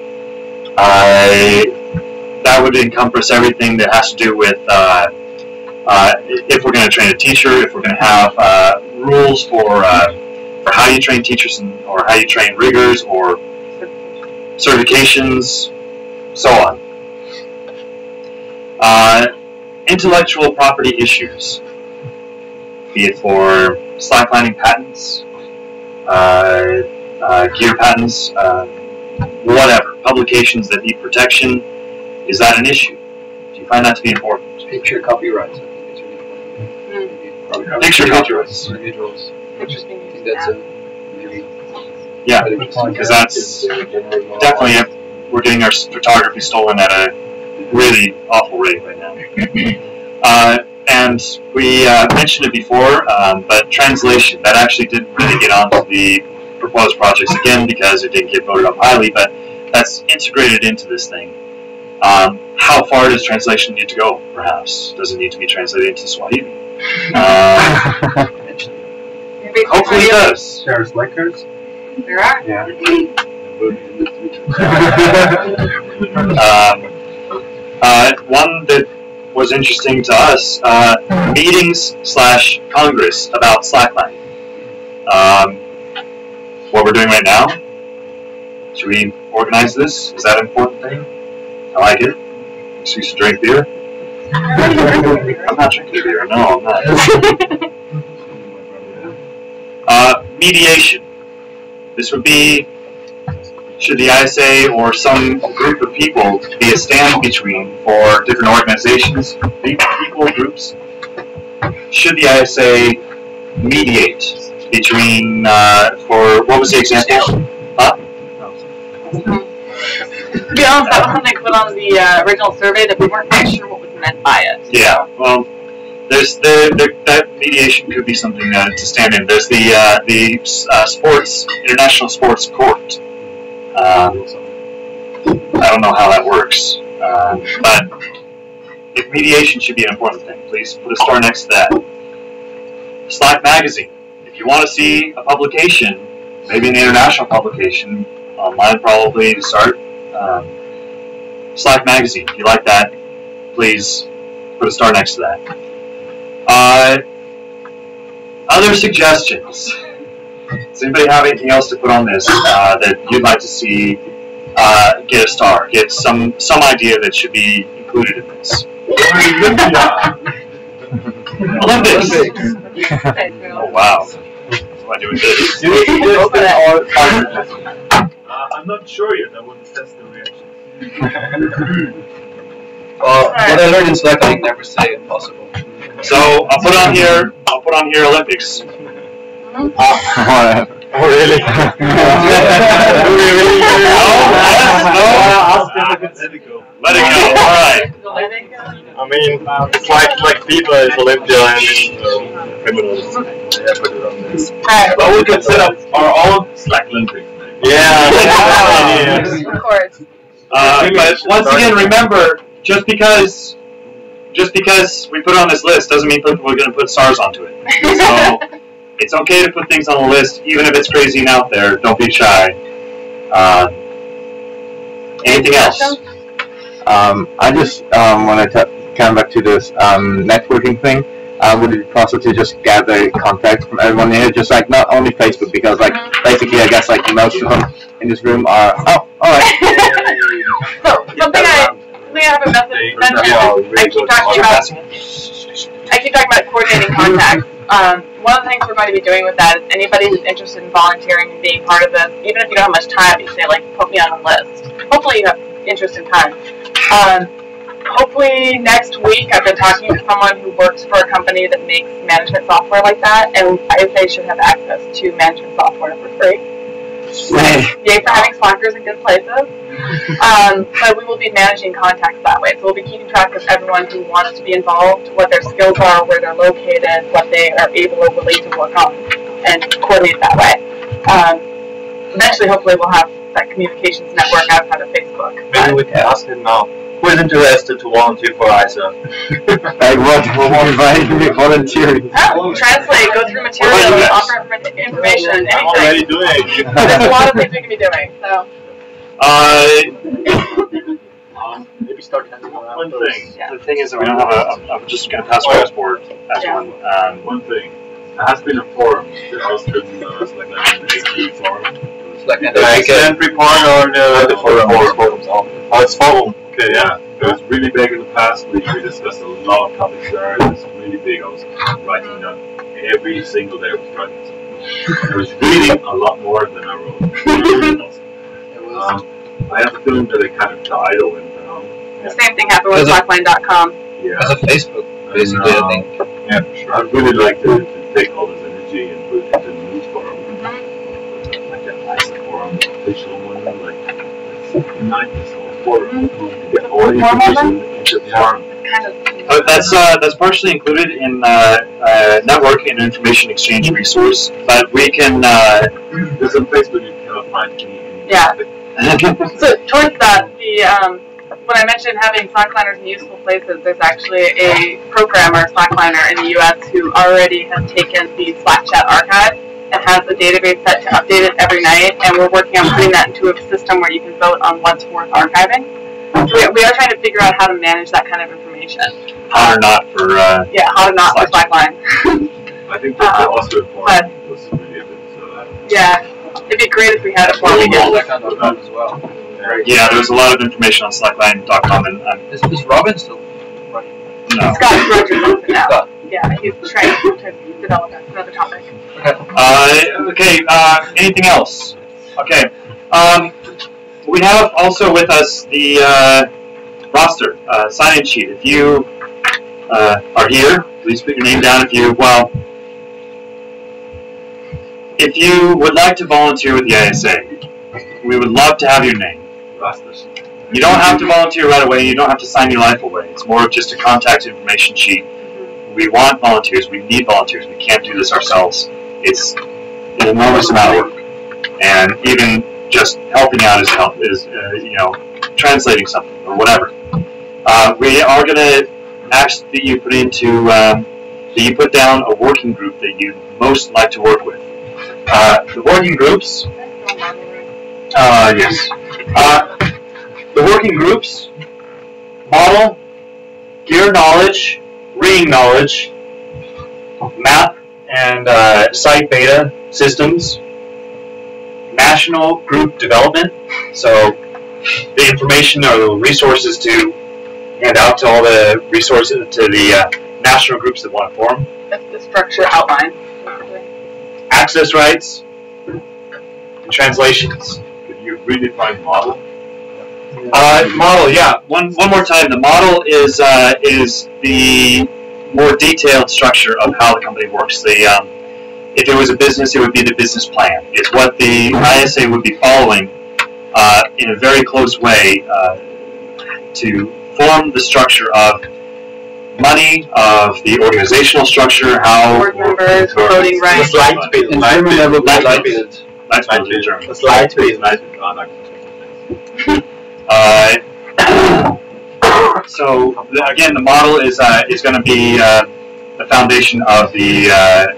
S1: That would encompass everything that has to do with if we're going to train a teacher, if we're going to have rules for how you train teachers or how you train riggers or certifications, so on. Intellectual property issues, be it for slacklining patents, gear patents, whatever, publications that need protection. Is that an issue? Do you find that to be important?
S7: Picture copyrights, I think it's really important.
S1: Picture copyrights.
S7: Individuals.
S2: Interesting.
S7: I think that's a really
S1: Yeah, because that's definitely if we're getting our photography stolen at a really awful rate right now. And we mentioned it before, but translation, that actually didn't really get onto the proposed projects again because it didn't get voted up highly, but that's integrated into this thing. How far does translation need to go, perhaps? Does it need to be translated into Swahili? Hopefully it does.
S5: Shares liquors.
S2: There are.
S5: Yeah.
S1: One that was interesting to us, meetings / Congress about slacklining. What we're doing right now, should we organize this? Is that an important thing? I like it. excuse to drink beer. I'm not drinking beer. No, I'm not. Mediation. This would be, should the ISA or some group of people be a stand between for different organizations, people, groups? Should the ISA mediate between, for, what was the example? Huh?
S2: To be honest, that was something put on the original survey that we weren't quite sure what was meant by it.
S1: Yeah, well, there's that mediation could be something to stand in. There's the International Sports Court. I don't know how that works, but if mediation should be an important thing, please put a star next to that. Slack magazine. If you want to see a publication, maybe an international publication, online probably to start. Slack magazine. If you like that, please put a star next to that. Other suggestions? Does anybody have anything else to put on this that you'd like to see get a star? Get some idea that should be included in this. Olympics. Oh wow. What do I do with this?
S13: I'm not sure yet. I want to test the reaction.
S7: What I learned in Slackline, never say impossible.
S1: So I'll put on here Olympics.
S10: Oh, really?
S1: Let it go. All right.
S4: I mean, it's like FIFA is Olympia and criminals.
S13: But we could set up our own Slack Olympics.
S4: Yeah.
S2: Of course.
S1: But once again, remember, just because we put it on this list doesn't mean we're going to put stars onto it. So it's okay to put things on the list, even if it's crazy and out there. Don't be shy. Anything else?
S10: I just want to come back to this networking thing. Would it be possible to just gather contacts from everyone here, just like not only Facebook, because like basically I guess like most of them in this room are alright.
S2: So something I have a message. I keep talking about coordinating contacts. One of the things we're going to be doing with that is anybody who's interested in volunteering and being part of this, even if you don't have much time, you say like put me on the list. Hopefully you have interest in time. Hopefully next week I've been talking to someone who works for a company that makes management software like that, and ISA should have access to management software for free. Yay for having Slackers in good places. So we will be managing contacts that way. So we'll be keeping track of everyone who wants to be involved, what their skills are, where they're located, what they are able or willing to work on, and coordinate that way. Eventually, hopefully, we'll have that communications network outside of Facebook.
S4: Maybe we can ask him now. Who is interested to volunteer for ISA?
S10: Like what? Volunteering.
S2: Translate, go through material, offer information, anything.
S4: I'm already doing it.
S2: There's a lot of things we can be doing. So.
S11: Maybe start handing around
S13: One
S11: those.
S13: thing.
S2: Yeah.
S1: The thing is that we don't have I'm just going to pass my board as one.
S13: One thing. There has been a forum. There has been like an AP forum.
S7: Like
S4: The entry part or the forum? Oh, it's forum.
S13: Okay, yeah. It was really big in the past. We discussed a lot of topics there. It was really big. I was writing down every single day. I was writing something. I was reading a lot more than I wrote. I have a feeling that it kind of died or went down.
S2: The same thing happened with Slackline.com.
S13: Yeah.
S7: As a Facebook, basically, I think.
S13: Yeah, for sure. I'd really like to take all this energy and put it into the news forum. Like an ISA forum, official one, like unite this whole forum. Get all the information into the forum.
S1: That's partially included in network and information exchange resource, but we can.
S13: There's some Facebook you cannot find any.
S2: Yeah. So towards that, when I mentioned having Slackliners in useful places, there's actually a programmer, Slackliner in the US, who already has taken the Slack chat archive and has a database set to update it every night, and we're working on putting that into a system where you can vote on what's worth archiving. So we are trying to figure out how to manage that kind of information.
S1: How or not for
S2: how to not for Slackline.
S13: I think that the Austrian forum was really a bit.
S2: Yeah. It'd be great if we had it for weekends.
S12: Slackline.com as well.
S1: Yeah, there's a lot of information on Slackline.com, and
S12: Is Robin still running?
S1: no.
S2: Scott Rogers owns it now. Yeah, he's trying to develop another topic.
S1: Okay. Anything else? Okay. We have also with us the roster sign-in sheet. If you are here, please put your name down. If you would like to volunteer with the ISA, we would love to have your name. You don't have to volunteer right away. You don't have to sign your life away. It's more of just a contact information sheet. We want volunteers. We need volunteers. We can't do this ourselves. It's an enormous amount of work, and even just helping out is translating something or whatever. We are going to ask that you put down a working group that you most like to work with. The working groups. Yes. The working groups: model, gear knowledge, reading knowledge, map and site beta systems, national group development, so the information or the resources to hand out to all the resources to the national groups that want to form.
S2: That's the structure outline.
S1: Access rights and translations.
S13: Could you redefine model?
S1: Model, yeah. One more time. The model is the more detailed structure of how the company works. If it was a business, it would be the business plan. It's what the ISA would be following in a very close way to form the structure of money, of the organizational structure, how
S2: board members, voting rights.
S1: So again, the model is going to be the foundation of the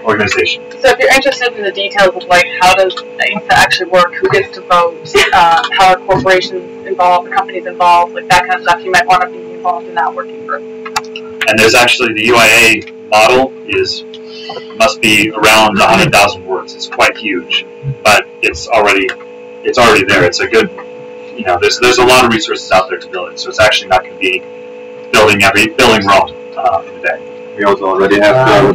S1: organization.
S2: So if you're interested in the details of like how does ISA actually work, who gets to vote, how are corporations involved, the companies involved, like that kind of stuff, you might want to be involved in that working group.
S1: And there's actually the UIA model must be around 100,000 words. It's quite huge, but it's already there. It's a good, there's a lot of resources out there to build it. So it's actually not going to be building Rome in a day.
S3: We also already have the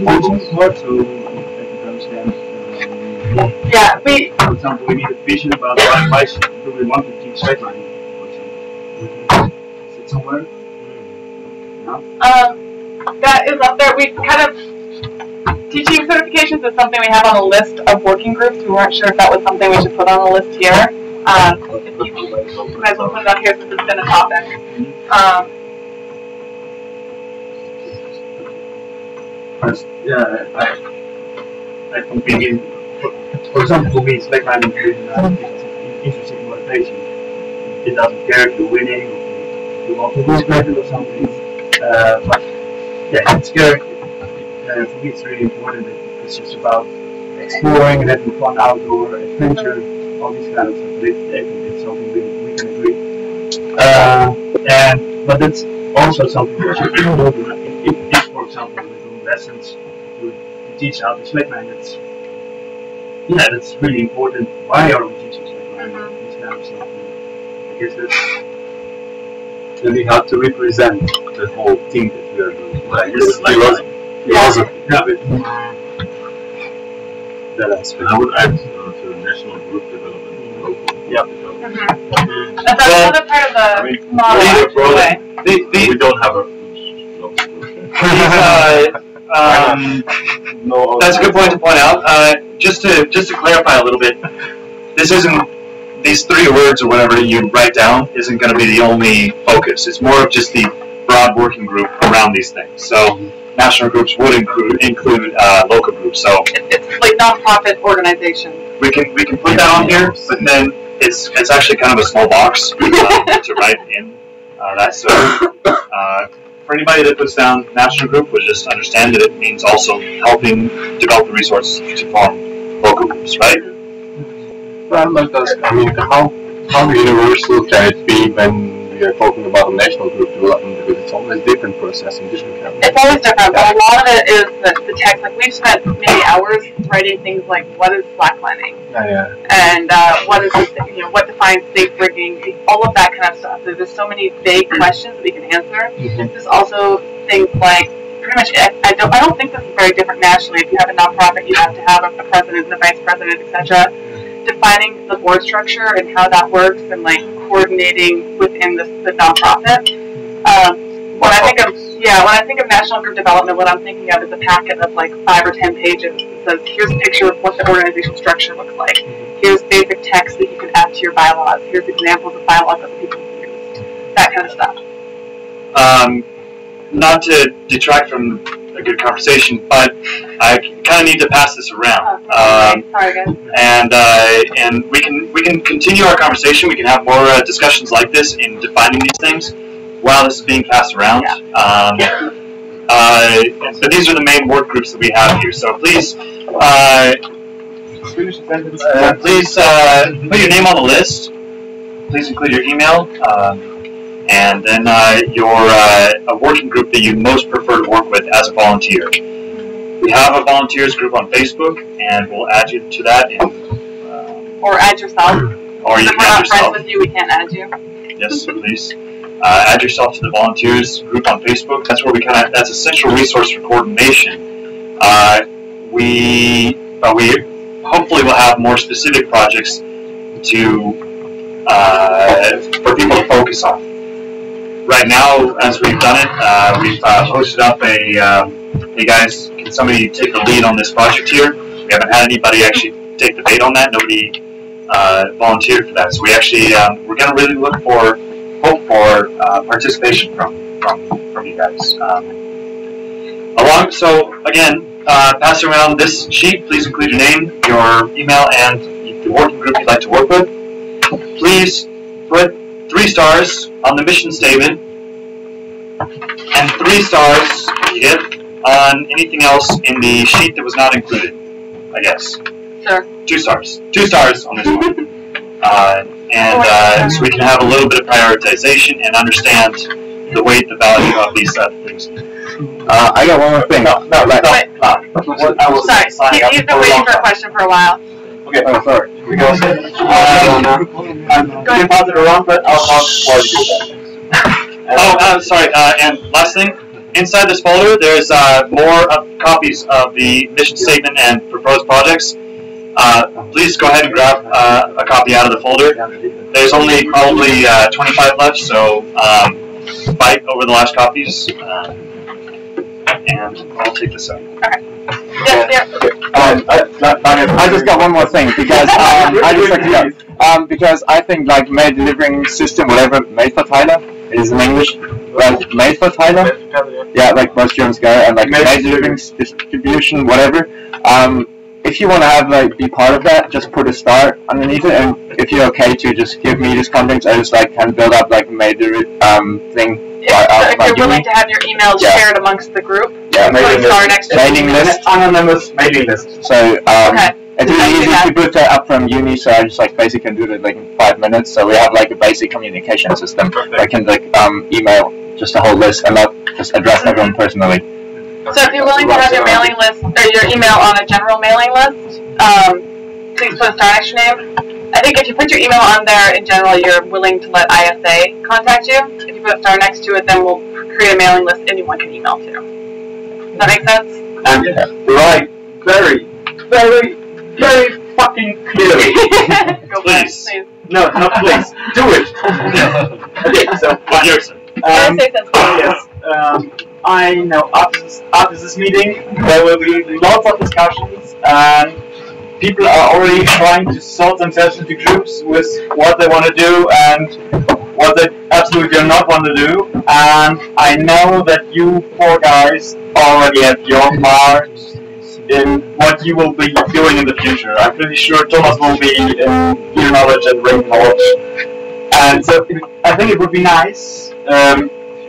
S2: yeah,
S5: for example, we need a vision about why do we want to teach Slackline, for example. Is it somewhere? No?
S2: That is up there. We kind of teaching certifications is something we have on a list of working groups. We weren't sure if that was something we should put on the list here. If you might as well put it up here since it's been a topic.
S5: I think maybe, for example, for me, Slackline is really interesting motivation. It doesn't care if you're winning or if you want to lose or something. But yeah, it's scary. For me, it's really important that it's just about exploring and having fun outdoor adventure, all these kind of stuff. It's something we can agree. But it's also something that should be important. If, for example, we do lessons to teach how to Slackline, that's really important. Why are we teaching Slackline? This kind of stuff. I guess that's.
S3: And we have to represent the whole thing that we are doing. Like this philosophy of it. That aspect.
S13: And I would add to national group development.
S2: That's another part of the model.
S13: We don't have a
S1: that's a good point to point out. Just to clarify a little bit, this isn't. These 3 words or whatever you write down isn't going to be the only focus. It's more of just the broad working group around these things. So national groups would include local groups. So
S2: it's like nonprofit organizations.
S1: We can put that on here, but then it's actually kind of a small box to write in that. So for anybody that puts down national group, would just understand that it means also helping develop the resources to form local groups, right?
S3: Well, like us, I mean, how universal can it be when
S9: we are talking about a national group development because it's always different process in different countries.
S2: It's always different, but a lot of it is the text. Like we've spent many hours writing things like what is slacklining, and what is what defines safe rigging, all of that kind of stuff. There's so many vague questions that we can answer. There's also things like pretty much. I don't think this is very different nationally. If you have a nonprofit, you have to have a president and a vice president, etc. Defining the board structure and how that works, and like coordinating within the nonprofit. When I think of national group development, what I'm thinking of is a packet of like 5 or 10 pages that says, here's a picture of what the organizational structure looks like. Here's basic text that you can add to your bylaws. Here's examples of bylaws that people can use. That kind of stuff.
S1: Not to detract from a good conversation, but I kind of need to pass this around.
S2: Sorry, guys.
S1: And we can continue our conversation. We can have more discussions like this in defining these things while this is being passed around. But these are the main work groups that we have here. So please, put your name on the list. Please include your email. And then a working group that you most prefer to work with as a volunteer. We have a volunteers group on Facebook, and we'll add you to that.
S2: Or add yourself.
S1: Or you
S2: if
S1: can
S2: we're
S1: add
S2: not
S1: yourself.
S2: friends with you, we can't add you.
S1: Yes, please. Add yourself to the volunteers group on Facebook. That's where that's a central resource for coordination. We hopefully will have more specific projects for people to focus on. Right now, as we've done it, we've posted up hey guys, can somebody take the lead on this project here? We haven't had anybody actually take the bait on that. Nobody volunteered for that. So we actually, we're going to really hope for participation from you guys. So again, pass around this sheet. Please include your name, your email, and the working group you'd like to work with. Please put 3 stars on the mission statement, and 3 stars, you get, on anything else in the sheet that was not included, I guess.
S2: Sure.
S1: 2 stars. 2 stars on this one. So we can have a little bit of prioritization and understand the weight, the value of these things.
S10: I got one more thing.
S2: Sorry, you've been waiting for a question for a while.
S1: Okay.
S10: Oh, sorry.
S1: We go ahead. You can pass it around, but I'll talk while you do that. Sorry. And last thing, inside this folder, there's more copies of the mission statement and proposed projects. Please go ahead and grab a copy out of the folder. There's only probably 25 left, so fight over the last copies. And I'll take this out.
S2: Okay.
S10: I just got one more thing because because I think like mail delivering system, whatever, Mailverteiler is in English. Well, Mailverteiler, yeah, like most Germans go, and like mail delivering distribution, whatever. If you want to have be part of that, just put a star underneath it, and if you're okay to just give me this context, I just can build up mail thing.
S2: If you're willing to have your emails shared amongst the group,
S10: mailing list,
S5: anonymous mailing list.
S10: So it's really easy to put that up from uni, so I just basically can do it in 5 minutes. So we have a basic communication system. I can email just a whole list and not just address everyone personally.
S2: So if you're willing to have your mailing list or your email on a general mailing list, please put a star next to your name. I think if you put your email on there in general, you're willing to let ISA contact you. If you put a star next to it, then we'll create a mailing list anyone can email to. Does that make sense?
S5: Right. Very fucking clearly.
S2: Go please.
S5: No, not please. Do it. Okay, so yes. I know after this meeting there will be lots of discussions, and people are already trying to sort themselves into groups with what they want to do and what they absolutely do not want to do. And I know that you 4 guys already have your part in what you will be doing in the future. I'm pretty sure Thomas will be in gear knowledge and ring knowledge. And so I think it would be nice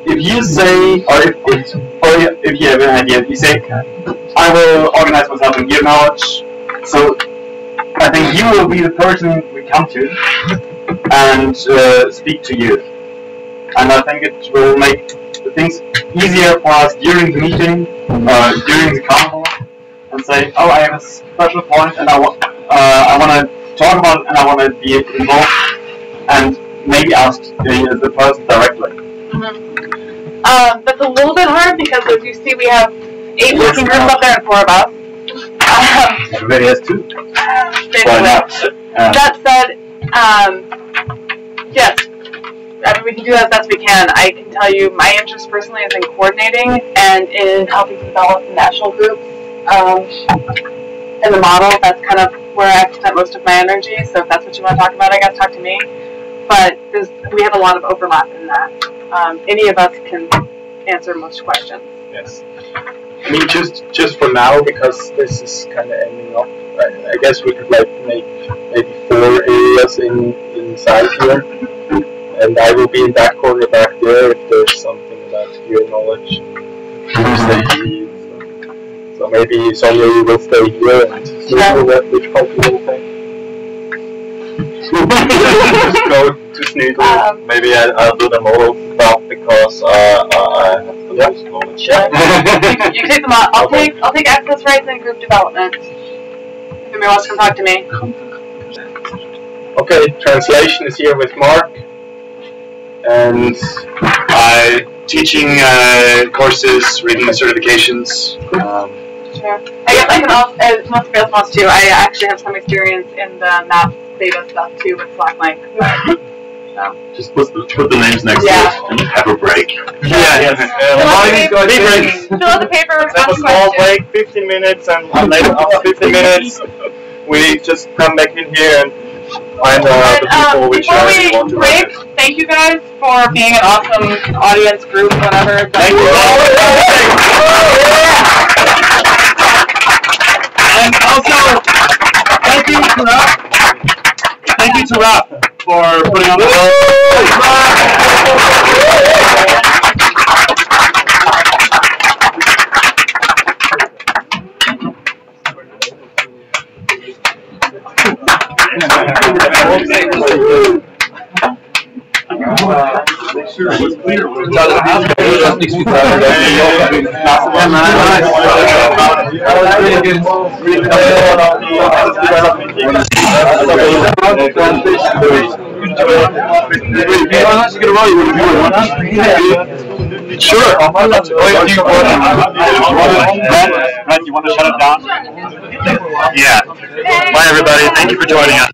S5: if you say, or if you have an idea, you say, I will organize myself in gear knowledge. So I think you will be the person we come to and speak to you. and I think it will make things easier for us during the meeting, during the carnival, and say, oh, I have a special point, and I want to talk about it, and I want to be involved, and maybe ask the person directly.
S2: That's a little bit hard because, as you see, we have 8 working groups up there and 4 of us.
S5: Everybody has 2.
S2: That said, yes, I mean, we can do that as best we can. I can tell you my interest personally is in coordinating and in helping develop national groups in the model. That's kind of where I've spent most of my energy, so if that's what you want to talk about, I guess talk to me. But we have a lot of overlap in that. Any of us can answer most questions.
S11: Yes. I mean, just for now, because this is kind of ending up, I guess we could like make maybe 4 areas inside here, and I will be in that corner back there if there's something about your knowledge. So maybe Sonia, you will stay here and see which part you will take.
S4: Just go to Sneedle. Maybe I'll do the model stuff because I have the most knowledge.
S2: Sure. you take them all. I'll take access rights and group development. If anybody wants to come talk to me.
S11: Okay, translation is here with Mark. And
S6: teaching courses, reading the certifications.
S2: Sure. I guess I can also, as most else wants to, I actually have some experience in the map data stuff too with Slackline. So.
S13: Just put the names next to it and have a break.
S11: Fill
S2: out the paper,
S11: have a small break, 15 minutes, and later after 15 minutes, we just come back in here and find the people which
S2: before we
S11: want to
S2: break, thank you guys for being an awesome audience group, whatever.
S11: Thank you.
S6: And also, thank you to Rap for putting on the
S13: Sure, it was clear.
S6: Sure. Matt, you want to shut it down? Yeah. Bye, everybody. Thank you for joining us.